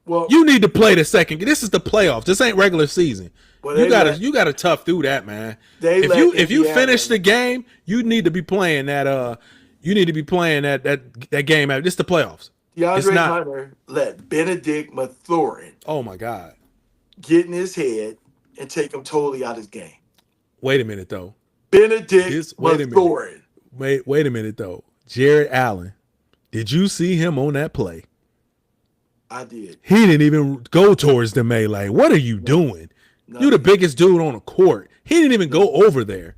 Well, you need to play the second. This is the playoffs. This ain't regular season. well, You gotta tough through that, man. If you finish the game, you need to be playing that. You need to be playing that game. This is the playoffs. DeAndre Hunter let Benedict Mathurin Oh my God. get in his head and take him totally out of his game. Wait a minute though. Benedict Wait a Mathurin. Wait a minute though. Jared Allen. Did you see him on that play? I did. He didn't even go towards the melee. What are you doing? No. You're the biggest dude on the court. He didn't even go over there.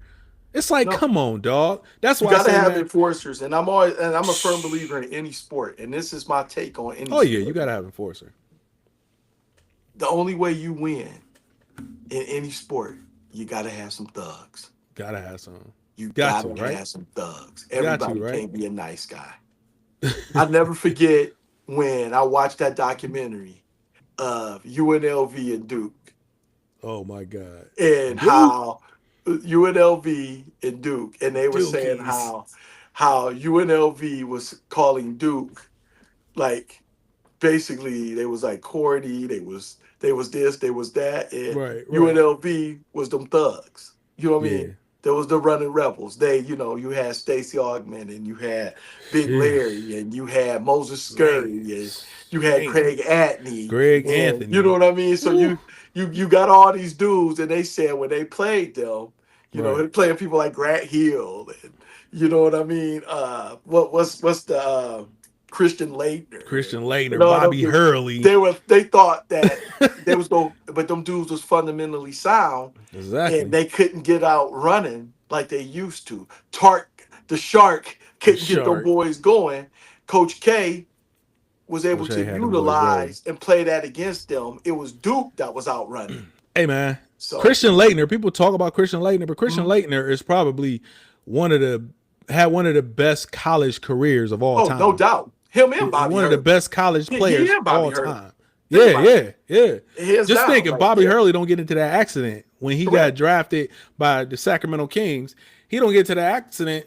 It's like, No. come on, dog. That's You why I gotta say, have man, enforcers, and I'm a firm believer in any sport, and this is my take on any oh yeah, sport. you gotta have enforcer. The only way you win in any sport, you gotta have some thugs. Gotta have some. You Got gotta to, right? have some thugs. Got to, Everybody right? can't be a nice guy. I'll never forget when I watched that documentary of UNLV and Duke, Oh my God. and Duke? how UNLV and Duke, and they were saying Dukies. how UNLV was calling Duke, like, basically they was like corny, they was this, they was that, and Right. UNLV was them thugs. You know what I Yeah. mean? There was the running rebels. You had Stacey Augman, and you had Big Yeah. Larry, and you had Moses Scurry, and you had Damn. Craig Atney. Greg and Anthony. You know what I mean? So Ooh. you got all these dudes, and they said when they played them, Right. they're playing people like Grant Hill, and you know what I mean? What's the Christian Leitner? Christian Leitner, No, Bobby them- Hurley. They thought that they was going, but them dudes was fundamentally sound, Exactly. and they couldn't get out running like they used to. Tark the Shark couldn't get them Shark. boys going. Coach K was able Coach to A had them boys utilize and play that against them. It was Duke that was out running. Hey man, So Christian Leitner. People talk about Christian Leitner, but Christian Leitner is probably one of the best college careers of all time. no doubt. Him and Bobby One of the Hurley. best college Yeah, players and Bobby all Hurley. time. Yeah. Hands Just down, think if like, Bobby yeah. Hurley don't get into that accident when he got Correct. drafted by the Sacramento Kings, he don't get to the accident.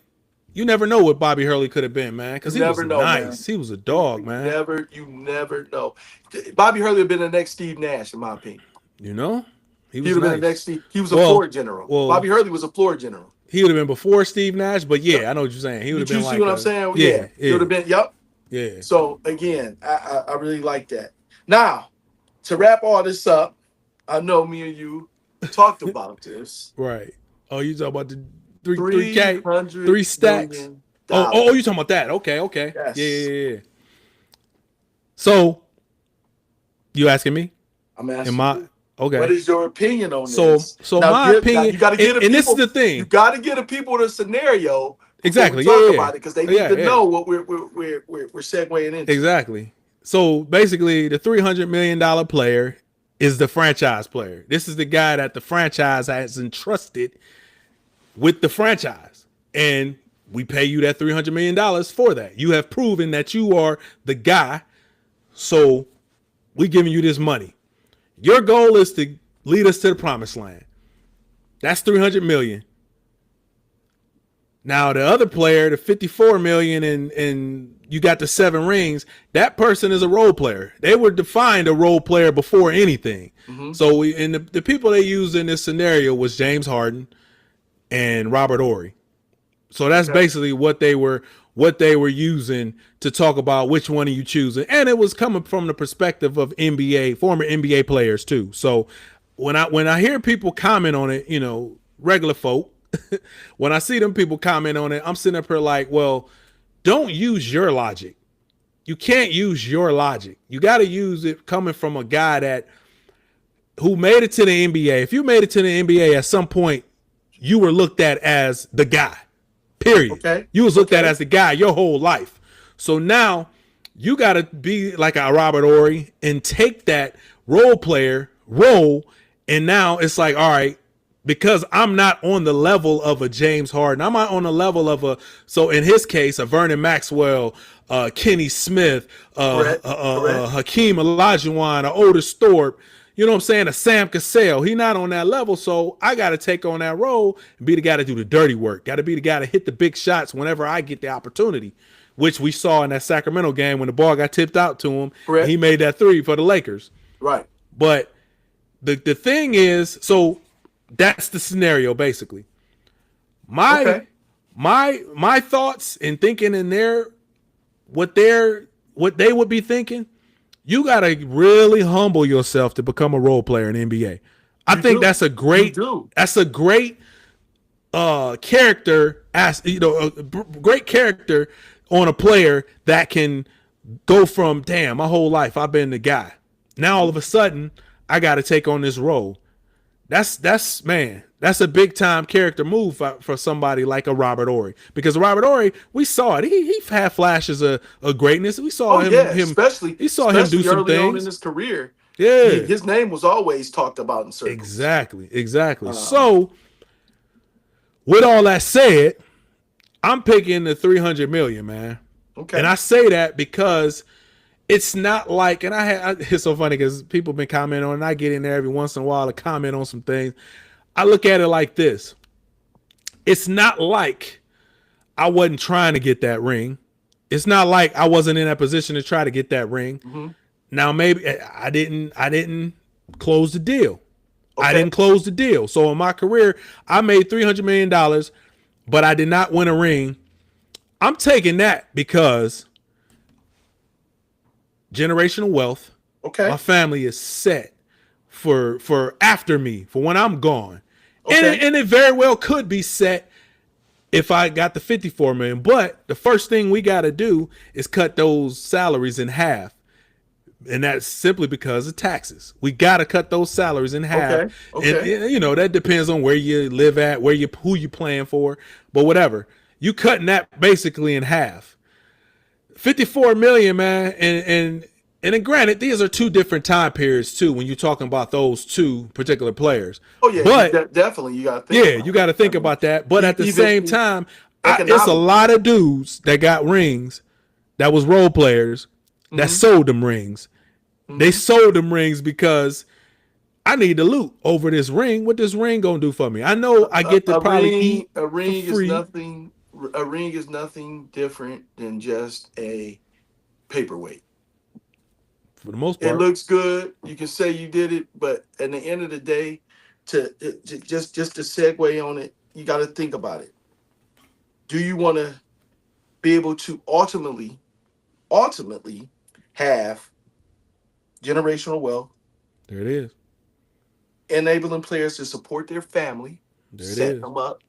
You never know what Bobby Hurley could have been, man, because he was never know, nice. man. He was a dog, man. You never know. Bobby Hurley would have been the next Steve Nash, in my opinion. You know, he He was would have nice. been the next Steve. He was a Well- floor general. well- Bobby Hurley was a floor general. He would have been before Steve Nash, but yeah, I know what you're saying. He would have Did you been see like what I'm saying? Yeah. He would have been. Yup. Yeah. So again, I really like that. Now, to wrap all this up, I know me and you talked about this. Right. Oh, you talking about the three three K, hundred three stacks? million Oh, you dollars. talking about that? Okay, okay. Yeah, Yes, yeah, yeah. Yeah. So you asking me? I'm Am asking I you. What okay? is your opinion on So this? so Now, my give now opinion, you got to get the and this is people. the You thing. got to get the people the scenario before we Exactly. Yeah, talk yeah, about it because they yeah, need to yeah. Yeah. know what we're segueing into. Exactly. So basically, the $300 million player is the franchise player. This is the guy that the franchise has entrusted with the franchise, and we pay you that $300 million for that. You have proven that you are the guy, so we giving you this money. Your goal is to lead us to the promised land. That's 300 million. Now the other player, the 54 million, and you got the 7 rings. That person is a role player. They were defined a role player before anything. Hmm. So and the people they used in this scenario was James Harden and Robert Ory. So that's Okay. basically what they were using to talk about which one are you choosing, and it was coming from the perspective of former NBA players too. So when I hear people comment on it, regular folk, when I see them people comment on it, I'm sitting up here like, well, don't use your logic. You can't use your logic. You got to use it coming from a guy that who made it to the NBA. If you made it to the NBA at some point, you were looked at as the guy. Period. Okay. You was looked at Okay. as the guy your whole life. So now you got to be like a Robert Ory and take that role player role. And now it's like, all right, because I'm not on the level of a James Harden. I'm not on the level of so in his case, a Vernon Maxwell, Kenny Smith, Correct. Correct. Hakeem Olajuwon, a Otis Thorpe. You know what I'm saying? A Sam Cassell. He not on that level, so I got to take on that role and be the guy to do the dirty work. Got to be the guy to hit the big shots whenever I get the opportunity, which we saw in that Sacramento game when the ball got tipped out to him and he Correct. made that three for the Lakers. Right. But the thing is, so that's the scenario basically. My Okay. my thoughts and thinking in there, what they would be thinking, you got to really humble yourself to become a role player in the NBA. I You think do. that's a You great do. that's a great character, as great character on a player that can go from, damn, my whole life I've been the guy. Now all of a sudden I got to take on this role. That's a big time character move for somebody like a Robert Ory, because Robert Ory, we saw it. He had flashes of greatness. We saw Oh yeah, him. especially We saw him do especially some early on in things. his career, Yeah, his name was always talked about in circles. exactly. Um, So with all that said, I'm picking the 300 million, man. And okay. I say that because it's not like, and it's so funny because people been commenting on it, and I get in there every once in a while to comment on some things. I look at it like this. It's not like I wasn't trying to get that ring. It's not like I wasn't in that position to try to get that ring. Hmm. Now maybe I didn't close the deal. I Okay. didn't close the deal. So in my career, I made $300 million, but I did not win a ring. I'm taking that because generational wealth. My Okay. family is set for after me, for when I'm gone. And Okay. it very well could be set if I got the 54 million. But the first thing we got to do is cut those salaries in half. And that's simply because of taxes. We got to cut those salaries in half. Okay. And Okay. that depends on where you live at, who you playing for, but whatever. You cutting that basically in half. 54 million, man, and then granted, these are two different time periods too when you're talking about those two particular players. Oh yeah, But definitely you got to think yeah, about you got to it. I think mean, about that. But at the even same time, it's a economically. lot of dudes that got rings that was role players that Hmm. sold them rings. They Hmm. sold them rings because I need the loot over this ring. What this ring gonna do for me? I know I get to A probably ring, eat a for ring is free. nothing. A ring is nothing different than just a paperweight. For the most It part. looks good. You can say you did it, but at the end of the day, just to segue on it, you got to think about it. Do you want to be able to ultimately ultimately have generational wealth, There it is. enabling players to support their family, There it set is. them up,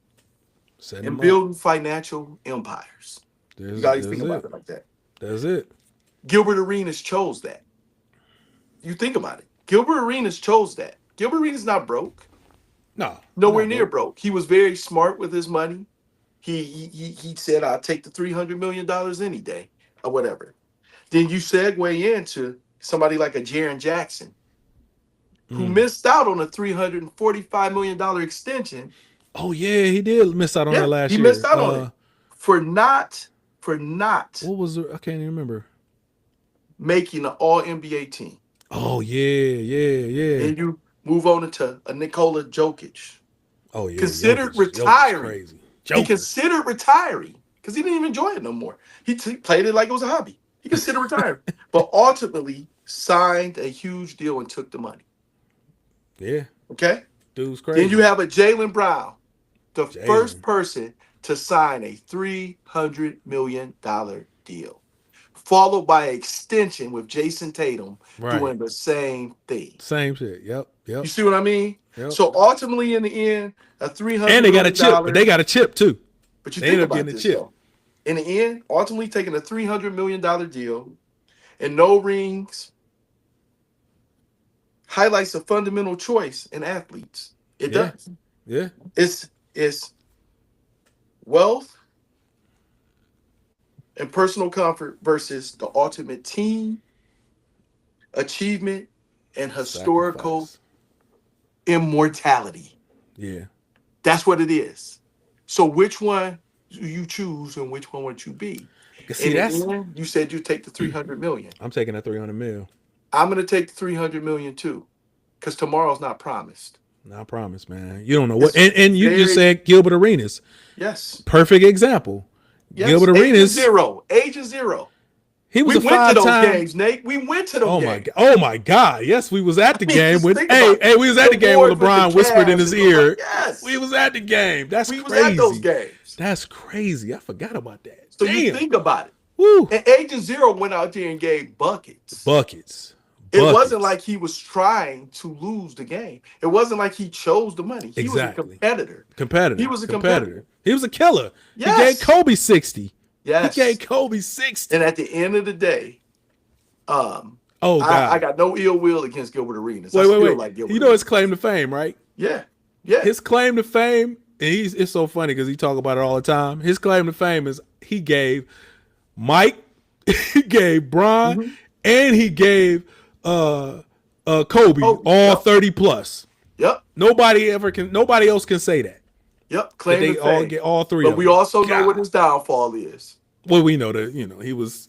Setting and them up. building financial empires. You got to There's think about it. it like that. That's it. Gilbert Arenas chose that. You think about it. Gilbert Arenas chose that. Gilbert Arenas not broke. No, he's Nowhere not near broke. broke. He was very smart with his money. He said, "I'll take the $300 million any day, or whatever." Then you segue into somebody like a Jaren Jackson, who Mm. missed out on a $345 million extension. Oh yeah, he did miss out on that Yeah, last he missed year. out on it for not What was it? I can't even remember. making an All NBA team. Oh yeah, yeah, yeah. Then you move on into a Nikola Jokic, Oh yeah, considered Jokic retiring. crazy. He Joker. considered retiring because he didn't even enjoy it no more. He played it like it was a hobby. He considered retiring, but ultimately signed a huge deal and took the money. Yeah, Okay. dude's Then you crazy. have a Jalen Brown, the first Jalen. person to sign a $300 million deal, followed by an extension with Jason Tatum Right. doing the same thing. Same shit. Yep. You Yep. see what I mean? Yep. So ultimately, in the end, a three And hundred they got a million chip, but they dollar. got a chip too. But you They think ended up about getting a this chip. though. In the end, ultimately taking a $300 million deal and no rings highlights a fundamental choice in athletes. It Yeah. does. Yeah. It's wealth and personal comfort versus the ultimate team achievement and historical Sacrifice. immortality. Yeah. That's what it is. So which one do you choose and which one would you be? Cause see, In the that's end, you said you take the 300 million. I'm taking that 300 mil. I'm going to take the 300 million too because tomorrow's not promised. I promise, man. You don't know what. It's And you just very, said Gilbert Arenas. yes, Perfect example. yes. Gilbert Agent Arenas. zero, agent zero. He was We a went to five those time. games, Nate. We went to those Oh my games. god! Oh my god! Yes, we was at the I mean, game just when think about it. we was at The the game when wars with the LeBron whispered in Cavs his and LeBron. ear. We Yes, was at the game. That's we was at those crazy. games. That's crazy. I forgot about that. So you Damn. think about it. Woo. And Agent Zero went out there and gave buckets. Buckets. It wasn't Buckets. like he was trying to lose the game. It wasn't like he chose the money. He was a Exactly. competitor. He Competitor. was a Competitor. competitor. He was a killer. He gave Yes. Kobe 60. He gave Yes. Kobe And 60. at the end of the day, um, Oh I God. got no ill will against Gilbert Arenas. I Wait, wait, still wait. like You Gilbert know his claim Arenas. to fame, right? Yeah. Yeah. His claim to fame, and it's so funny because he talk about it all the time. His claim to fame is he gave Mike, he gave Bron, Mm-hmm. and he gave Kobe Kobe. all Yep. 30 plus. Yep. Nobody else can say that. Yep. That Claim to they all fame. get all three But of we them. also know what God. his downfall is. Well, we know that, he was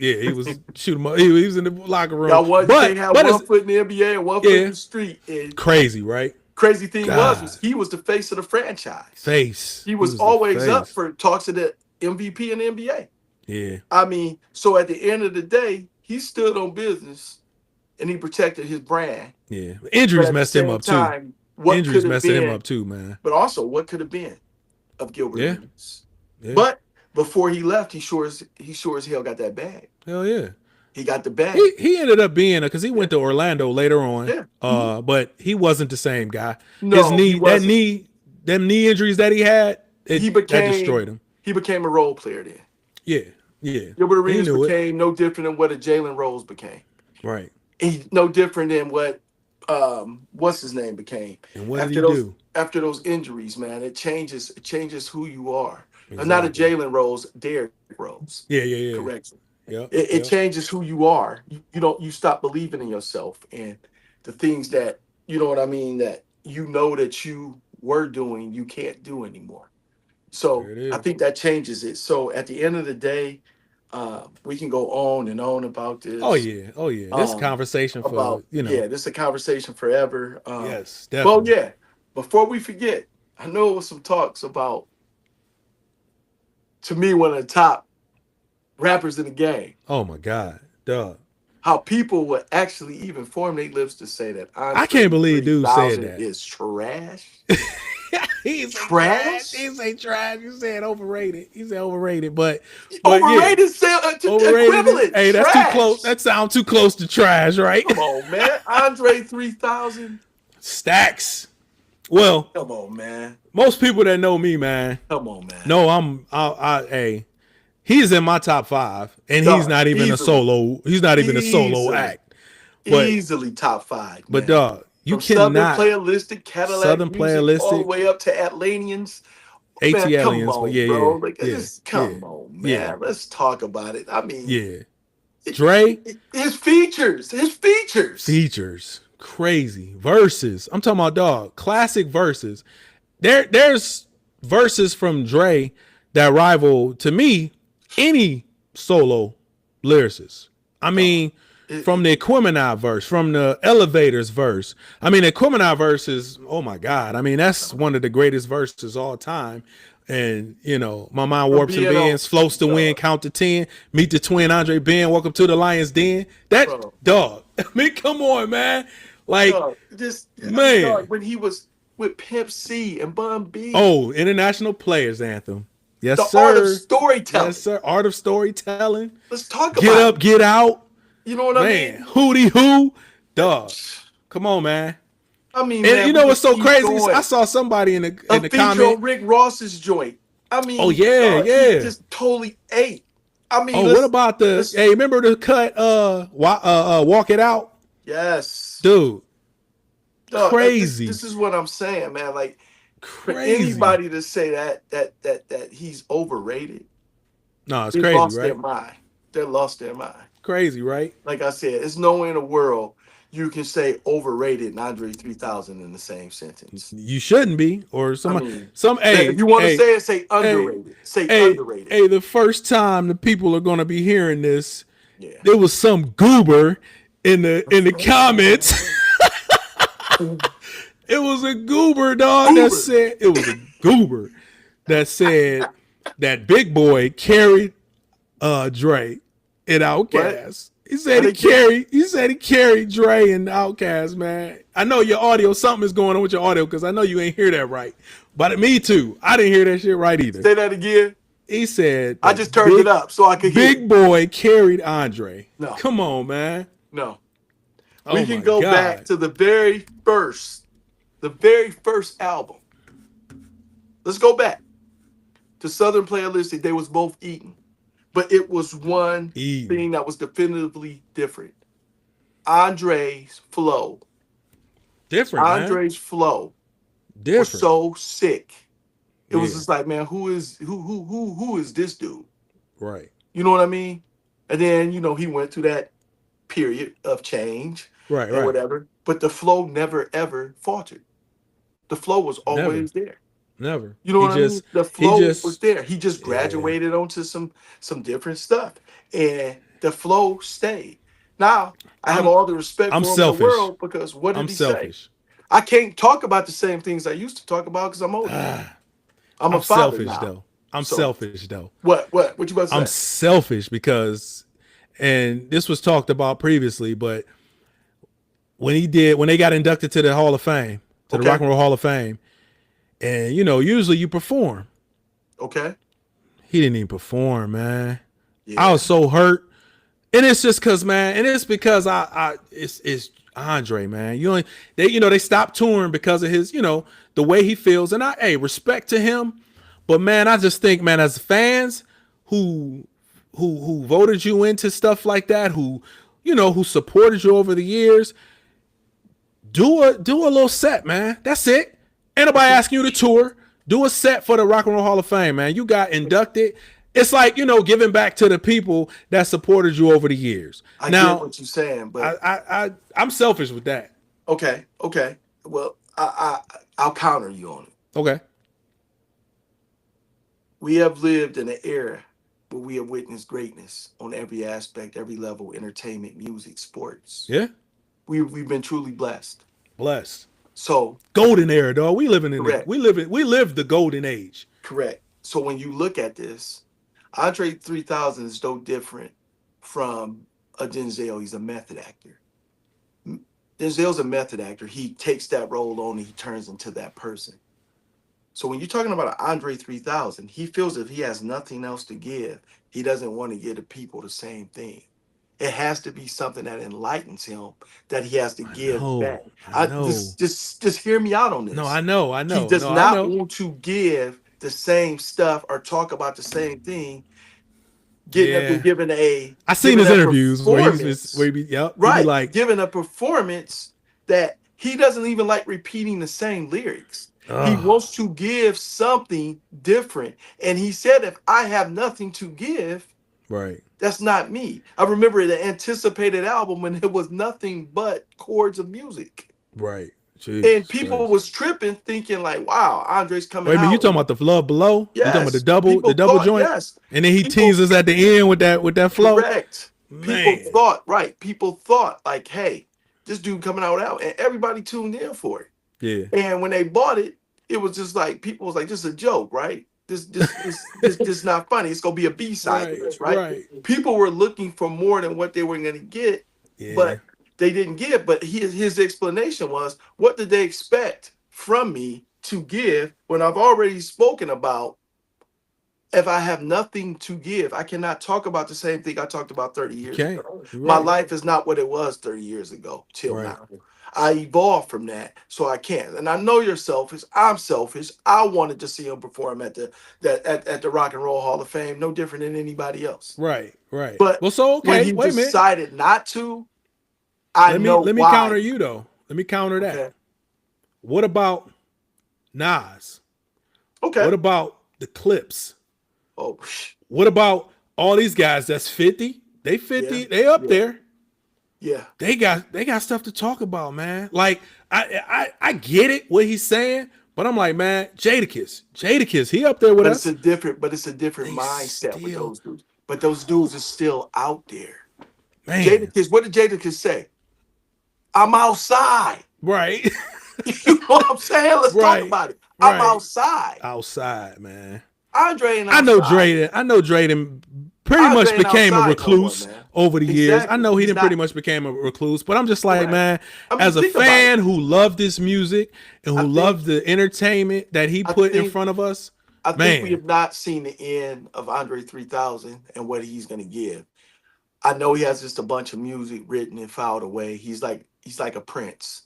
shooting he was in the locker room. You can't have But one it's foot in the NBA and one foot in yeah, the street. And crazy, right? crazy thing was God. he was the face of the franchise. Face. He He was was the always up face. for talks of the MVP in the NBA. Yeah. I mean, so at the end of the day, he stood on business and he protected his brand. Yeah. But Injuries at the messed him same up too. time, what Injuries could have messed him been, up too, man. but also what could have been of Gilbert Yeah. Arenas. Yeah. But before he left, he sure as hell got that bag. Hell yeah. He got the bag. He ended up being because he Yeah. went to Orlando later on. Yeah. Mhm. But he wasn't the same guy. His No, he knee, wasn't. them knee injuries that he had, He that destroyed became him. he became a role player then. Yeah. Yeah. Gilbert He Arenas knew it. became no different than what a Jalen Rose became. Right. He's no different than what what's his name became. And what did After he those do? after those injuries, man, it changes who you are. Not a Exactly. Jalen Rose, Derrick Rose. Yeah. Yeah. Yeah. Correction. Yep. It Yep. changes who you are. You stop believing in yourself and the things that you know what I mean that you know that you were doing, you can't do anymore. There So it I is. think that changes it. So at the end of the day, we can go on and on about Oh this. yeah. Oh yeah. This Um, conversation for about this is a conversation forever. yes, Well, definitely. yeah. Before we forget, I know it was some talks about to me one of the top rappers in the game. Oh my God. Duh. How people would actually even form their lips to say that I Andre can't believe dude said 3000 that. is trash. He say trash. Trash? He say trash. You said overrated. He said overrated, but yeah, Overrated overrated is. equivalent. Hey, that's too close. Trash. That sounds too close to trash, right? Come on, man. Andre 3000. Stacks. Well, Come on, man. most people that know me, man, Come on, man. no, hey, he's in my top 5, and he's Dog, not even a easily. solo. He's not even a solo Easily. act. But Easily top 5, but man. dog, you From Southern cannot Playalistic, Cadillac Southern music, all the playalistic way up to Atlanteans. Man, come ATLians, but on, yeah, bro. Like, yeah, just yeah, come on, yeah, man. Let's talk about it. I mean, yeah. Dre his features, his features. features crazy verses. I'm talking about dog classic verses. There's verses from Dre that rival to me any solo lyricist. I mean, from the Equimini verse, from the Elevators verse. I mean, the Equimini verse is, oh my God. I mean, that's one of the greatest verses all time. And, you know, my mind From warps and being on, bends, floats to win, count to 10, meet the twin Andre Ben, welcome to the Lion's Den. That bro, dog. I mean, come on, man. Like, dog, just, I mean, man. dog, when he was with Pimp C and Bun B, Oh, International Players Anthem. Yes, the art of sir. Yes, storytelling. sir. Art of storytelling. Let's talk Get about it. up, get out. You know what I Man, mean? hootie hoo. Dog. Come on, man. I mean, And man, you we know can what's so keep crazy? I going. saw somebody in A the feature comment. on Rick Ross's joint. I Oh mean, yeah, he yeah. just totally ate. I mean, Oh, what about the let's hey, remember the cut Walk It Out? yes. Dude. Dog, Crazy. this is what I'm saying, man. Like for Crazy. anybody to say that he's overrated, No, it's they crazy, lost their right? mind. They lost their mind. Crazy, right? Like I said, there's no way in the world you can say overrated and Andre 3000 in the same sentence. You shouldn't be, or I some mean, if hey, you want to hey, say it, say hey, underrated. Say hey, underrated. hey, the first time the people are gonna be hearing this, Yeah. there was some goober in the comments. It was a goober dog that Uber. said it was a goober that said that Big Boy carried Dre in What? Outkast. He said What again? he said he carried Dre in Outkast, man. I know your audio, something is going on with your audio because I know you ain't hear that right. But me too. I didn't hear that shit right either. Say that again. He said I that just turned it up so I could hear. Big Boy carried Andre. No, Come on, man. no. Oh We can my go back God. to the very first album. Let's go back to Southern Playalistic. They was both eating, but it was one Eden. thing that was definitively different. Andre's flow. Different, man. Andre's flow was Different. so sick. It was Yeah. just like, man, who is this dude? Right. You know what I mean? And then, he went through that period of change Right, and right. whatever. But the flow never ever faltered. The flow was Never. always there. Never. You know what I mean? The He flow was just there. He just yeah. graduated onto some different stuff. And the flow stayed. Now, I have I'm all the respect I'm for him in the selfish. world because what I'm did he say? selfish. I can't talk about the same things I used to talk about because I'm older. I'm a I'm father selfish now. though. I'm So selfish though. what you about to I'm say? selfish because and this was talked about previously, but when they got inducted to the Hall of Fame, to the Okay. Rock and Roll Hall of Fame, and usually you perform. Okay. He didn't even perform, man. I Yeah. was so hurt. And it's just cause, man, and it's because it's Andre, man. They stopped touring because of his, the way he feels. And respect to him. But man, I just think, man, as fans who voted you into stuff like that, who supported you over the years, do a little set, man. That's it. Ain't nobody asking you to tour. Do a set for the Rock and Roll Hall of Fame, man. You got inducted. It's like, giving back to the people that supported you over the years. I get Now, what you're saying, but I'm selfish with that. okay. Well, I'll counter you on it. Okay. We have lived in an era where we have witnessed greatness on every aspect, every level, entertainment, music, sports. Yeah. We've been truly blessed. Blessed. So Golden era, dog. We living in correct. we live the golden age. Correct. So when you look at this, Andre 3000 is no different from a Denzel. He's a method actor. Denzel's a method actor. He takes that role on and he turns into that person. So when you're talking about an Andre 3000, he feels if he has nothing else to give, he doesn't want to give the people the same thing. It has to be something that enlightens him that he has to I give know. back. I I know. just hear me out on No, this. I know. I He know. does No, I not know. want to give the same stuff or talk about the same thing, getting up and Yeah. I seen giving his a interviews where performance, he be, yep, he be right? like, Giving a performance that he doesn't even like repeating the same lyrics. He oh, wants to give something different. And he said, if I have nothing to give, right, that's not me. I remember the anticipated album when it was nothing but chords of music. right. And Jesus people Christ. was tripping, thinking like, wow, Andre's coming Wait a minute, you out. talking And about the Love Below? You talking about yes, the people double thought, joint? yes. And then he People teases at the end with that flow? correct. People Man. thought, right. People thought like, hey, this dude coming out, and everybody tuned in for it. Yeah. And when they bought it, it was just like people was like, this is a joke, right? This not funny. It's gonna be a B-side to Right, this, right? right. People were looking for more than what they were gonna get, Yeah. but they didn't get. But his explanation was, what did they expect from me to give when I've already spoken about if I have nothing to give, I cannot talk about the same thing I talked about 30 You years can't. ago. You're My right. life is not what it was 30 years ago till Right. now. I evolved from that, so I can't. And I know you're selfish. I'm selfish. I wanted to see him perform at the Rock and Roll Hall of Fame, no different than anybody else. Right. Right. But Well, so when okay, he wait a minute. decided not to, I know Let me why. counter you though. Let me counter that. Okay. What about Nas? Okay. What about the Clips? Oh, What about all these guys that's 50? They yeah. 50, they up Yeah. there. Yeah. They got stuff to talk about, man. Like I get it what he's saying, but I'm like, man, Jadakiss, he up there with us. But it's a different They mindset with still, those dudes. But those dudes are still out there. man, Jadakiss, what did Jadakiss say? I'm outside. right, You know what I'm saying? Let's talk right, about it. I'm right, outside. outside, man. Andre ain't I know outside. Drayden. I know Drayden pretty Andre much ain't became a outside no more, recluse man. over the years. I Exactly. know he He's didn't pretty not much became a recluse, but I'm just like, correct. man, I mean, as a think about it. fan who loved this music and I who think loved the entertainment that he I put in think front of us, I think we man. have not seen the end of Andre 3000 and what he's gonna give. I know he has just a bunch of music written and filed away. He's like a prince.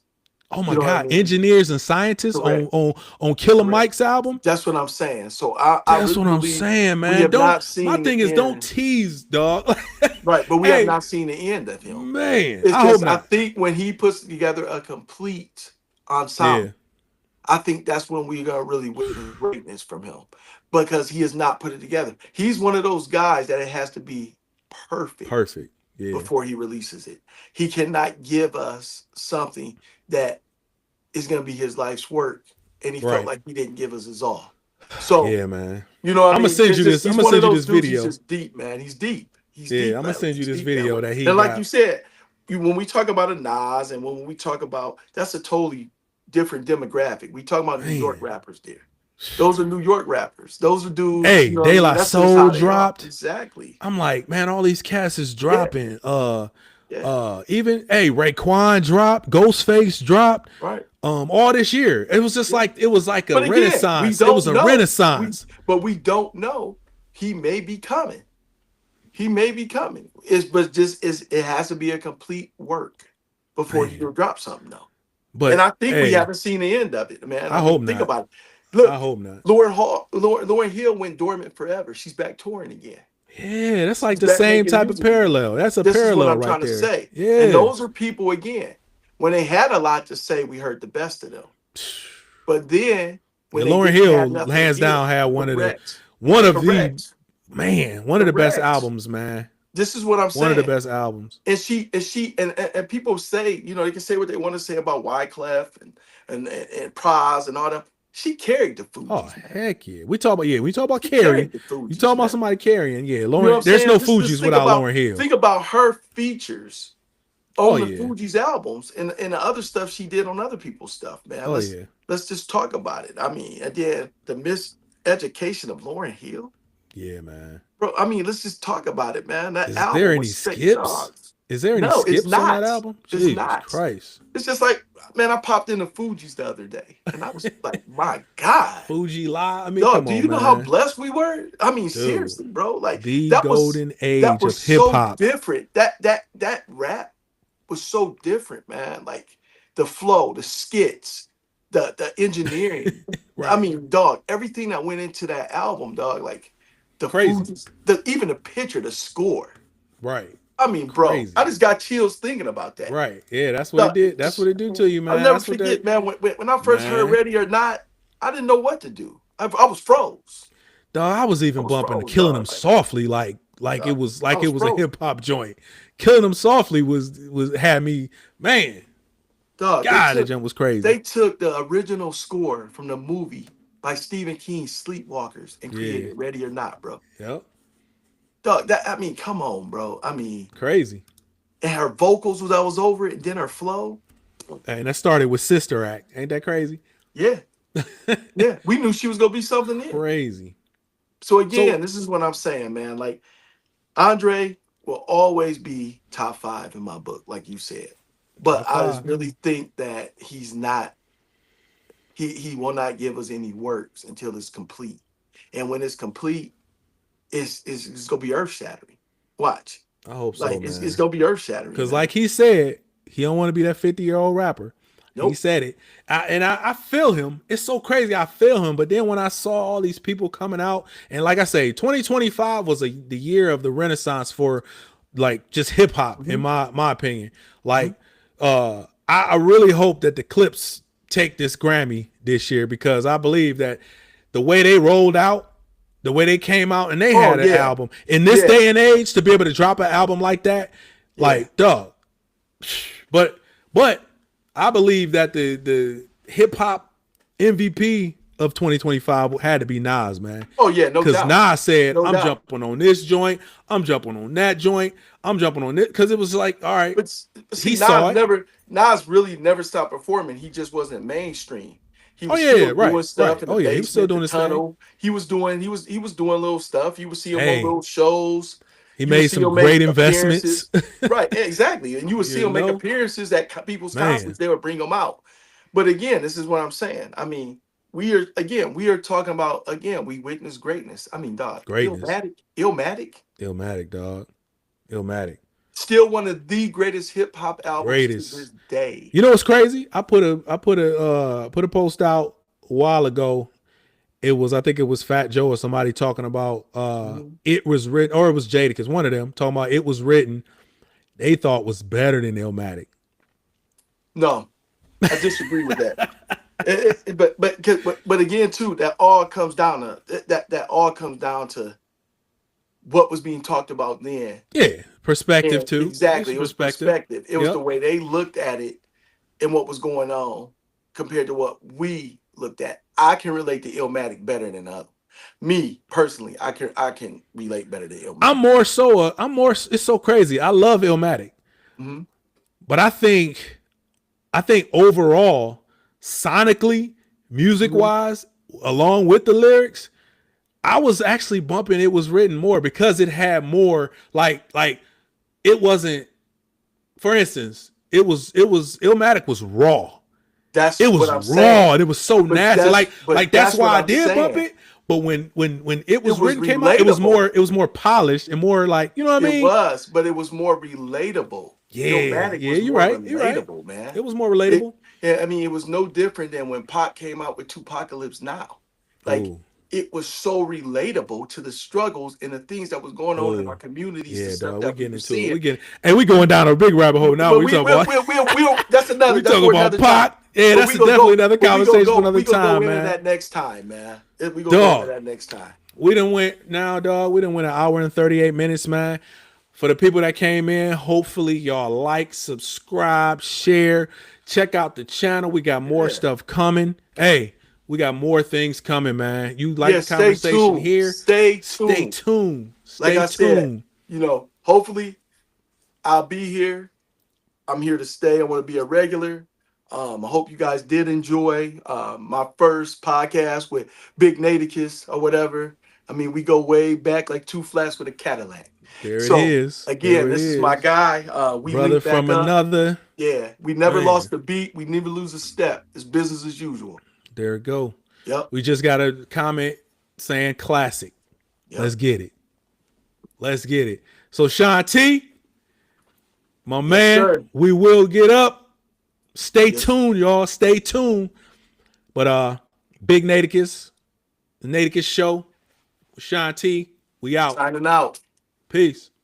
Oh You my know what I God, mean? engineers and scientists Correct. on Killer Correct. Mike's album. That's what I'm saying. So I That's really what I'm believe saying, we man. have Don't not my seen the thing is don't end. tease, dog. Right, but we have Hey, not seen the end of him. man, It's I hope just I not. think when he puts together a complete Yeah, ensemble, I think that's when we're gonna really witness greatness from him. Because he has not put it together. He's one of those guys that it has to be perfect perfect. Yeah, before he releases it. He cannot give us something that is going to be his life's work, and he felt right. like he didn't give us his all. So Yeah, man. you know what I I'm gonna mean? send It's you just this. I'm he's gonna one of send you those this dudes. He's video. just deep, man. He's deep. He's Yeah, deep I'm gonna level. send you He's this deep that video way. that he And like you got. said, when we talk about a Nas and when we talk about that's a totally different demographic. We talk about New York Man, rappers there. Those are New York rappers. Those are dudes. You hey, know what I De mean? La That's just Soul how they are. dropped. Exactly. I'm like, man, all these cats is Yeah. dropping. Yeah. Even Raekwon dropped, Ghostface dropped. Right. All this year. Yeah. It was like a But again, we renaissance. It was don't a know. renaissance. We don't know. He may be coming. He may be coming. It has to be a complete work before you Man. go drop something though. And But I think we hey, haven't seen the end of it, man. I I mean, hope think not. about it. I Look, hope not. Lauren Hill went dormant forever. She's back touring again. Yeah, that's like She's the back same making type of music again. parallel. That's a This is what parallel I'm right trying to there. say. And Yeah. those are people again. When they had a lot to say, we heard the best of them. But then Yeah, when they Lauren didn't have Hill, nothing to hands give, down, had correct, one of the correct, one of the best correct. albums, man. This is what I'm One of the saying. best albums. And people say, they can say what they want to say about Wyclef and Praz and all that. She carried the Oh Fugees, man. heck yeah. We talk about She carrying. carried the You talk Fugees, about man. somebody carrying. Yeah, You know what Lauren. I'm There's no saying? Just Fugees without Lauren Hill. think about her features Oh on the yeah. Fugees albums and the other stuff she did on other people's stuff, man. Oh yeah. Let's just talk about it. I mean, and then the miseducation of Lauren Hill. Yeah, man. Bro, I mean, let's just talk about it, man. That Is album there was any straight skips? dogs. Is there any No, it's skips on that not. album? It's Jesus not. Christ. It's just like, man, I popped into Fuji's the other day, and I was like, my God. Fuji Live. I mean, Dog, come do on, you know how man. blessed we were? I mean, Dude. seriously, bro. Like The that was golden age of hip so hop. different. That rap was so different, man. Like the flow, the skits, the engineering. I Right. mean, dog, everything that went into that album, dog, like the Crazy. food, even the picture, the score. Right. I mean, bro, I Crazy. just got chills thinking about that. Right. Yeah, that's what it Dog, did. That's what it do to you, I'll man. never That's what that forget, man. When I first heard man. Ready or Not, I didn't know what to do. I was froze. Dog, I was I even was bumping froze, Killing Them dog. Softly like Dog, I it was was a froze. hip hop joint. Killing Them Softly was had me, man. Dog, God, that jump was crazy. they took the original score from the movie by Stephen King's Sleepwalkers and Yeah. created Ready or Not, bro. Yep. Dog, that I mean, come on, bro. I mean, Crazy. and her vocals was over it, and then her flow. And that started with Sister Act. Ain't that crazy? Yeah, yeah. We knew she was gonna be something there. Crazy. So again, So this is what I'm saying, man. Like Andre will always be top 5 in my book, like you said. But top I just five. really think that he's not. He will not give us any works until it's complete. And when it's complete, it's gonna be earth shattering. Watch, I hope so, like man. it's gonna be earth shattering. Because like he said, he don't want to be that 50-year-old rapper. He Nope. said it. I feel him. It's so crazy. I feel him. But then when I saw all these people coming out, and like I say, 2025 was the year of the renaissance for like just hip hop, in my opinion. Like, I really hope that the Clips take this Grammy this year, because I believe that the way they rolled out, the way they came out and they had an album in this day and age, to be able to drop an album like that, like, dog. But I believe that the hip hop MVP of 2025 had to be Nas, man. Oh yeah, no doubt. Because Nas said, No I'm doubt. jumping on this joint, I'm jumping on that joint, I'm jumping on it. Because it was like, all right, But see, he saw it. Nas really never stopped performing. He just wasn't mainstream. He Oh was yeah, still right, doing stuff right. in the Oh yeah, he was still basement, doing the his thing. tunnel. He was doing little stuff. You would see him on Hey, little shows. he You would made see some him make great investments. appearances. Right, exactly. And you would see You him make know? appearances at people's Man. concerts. They would bring him out. But again, this is what I'm saying. I mean, we are talking about, we witness greatness. I mean, dog, Greatness. Illmatic, dog. Illmatic. still one of the greatest hip hop albums Greatest. to this day. You know what's crazy? I put a post out a while ago. I think it was Fat Joe or somebody talking about it was written, or it was Jadakiss, one of them talking about it was written, they thought was better than Illmatic. No, I disagree with that. But again, too, that all comes down to what was being talked about then. Yeah, perspective too. Exactly, it was perspective. It was Yep. the way they looked at it and what was going on compared to what we looked at. I can relate to Illmatic better than other. Me personally, I can relate better to Illmatic. I'm more. It's so crazy. I love Illmatic, but I think overall, sonically, music wise, along with the lyrics, I was actually bumping It Was Written more, because it had more like it wasn't. For instance, it was Illmatic was raw. That's it was what I'm raw saying. and it was so But nasty. That's that's why what I I'm did bump saying. it. But when It Was Written came out, relatable. it was more polished and more like, you know what I mean? It was, but it was more relatable. Illmatic was you're more right. You're right. relatable, man. It was more relatable. I mean, it was no different than when Pac came out with Tupacalypse Now. Like, Ooh. it was so relatable to the struggles and the things that was going on in our communities. Yeah, and stuff dog, that we getting were into seeing. it. We going down a big rabbit hole now. But We talking about that's another. we that's talking for about another Pac. time. Yeah, But that's we gonna definitely go- another but we gonna conversation go- for another we gonna time, go into man. that next time, man. We gonna Dog. go into that next time. We done went now, dog. We done went an hour and 38 minutes, man. For the people that came in, hopefully y'all like, subscribe, share, check out the channel. We got more stuff coming. Hey, we got more things coming, man. You like the conversation here? Stay tuned. Stay tuned. Like I said, hopefully I'll be here. I'm here to stay. I want to be a regular. I hope you guys did enjoy my first podcast with Big Naticus or whatever. I mean, we go way back like two flats with a Cadillac. There it So is. There again, it this is my is. guy. We Brother link from back up. another. Yeah, we never Man, lost a beat. We never lose a step. It's business as usual. there it go. Yep. We just got a comment saying classic. Yep. Let's get it. Let's get it. So Sean T, my Yes, man, sir. we will get up. Stay Yes. tuned, y'all. Stay tuned. But Big Naticus, the Naticus show, Sean T, we out. Signing out. Peace.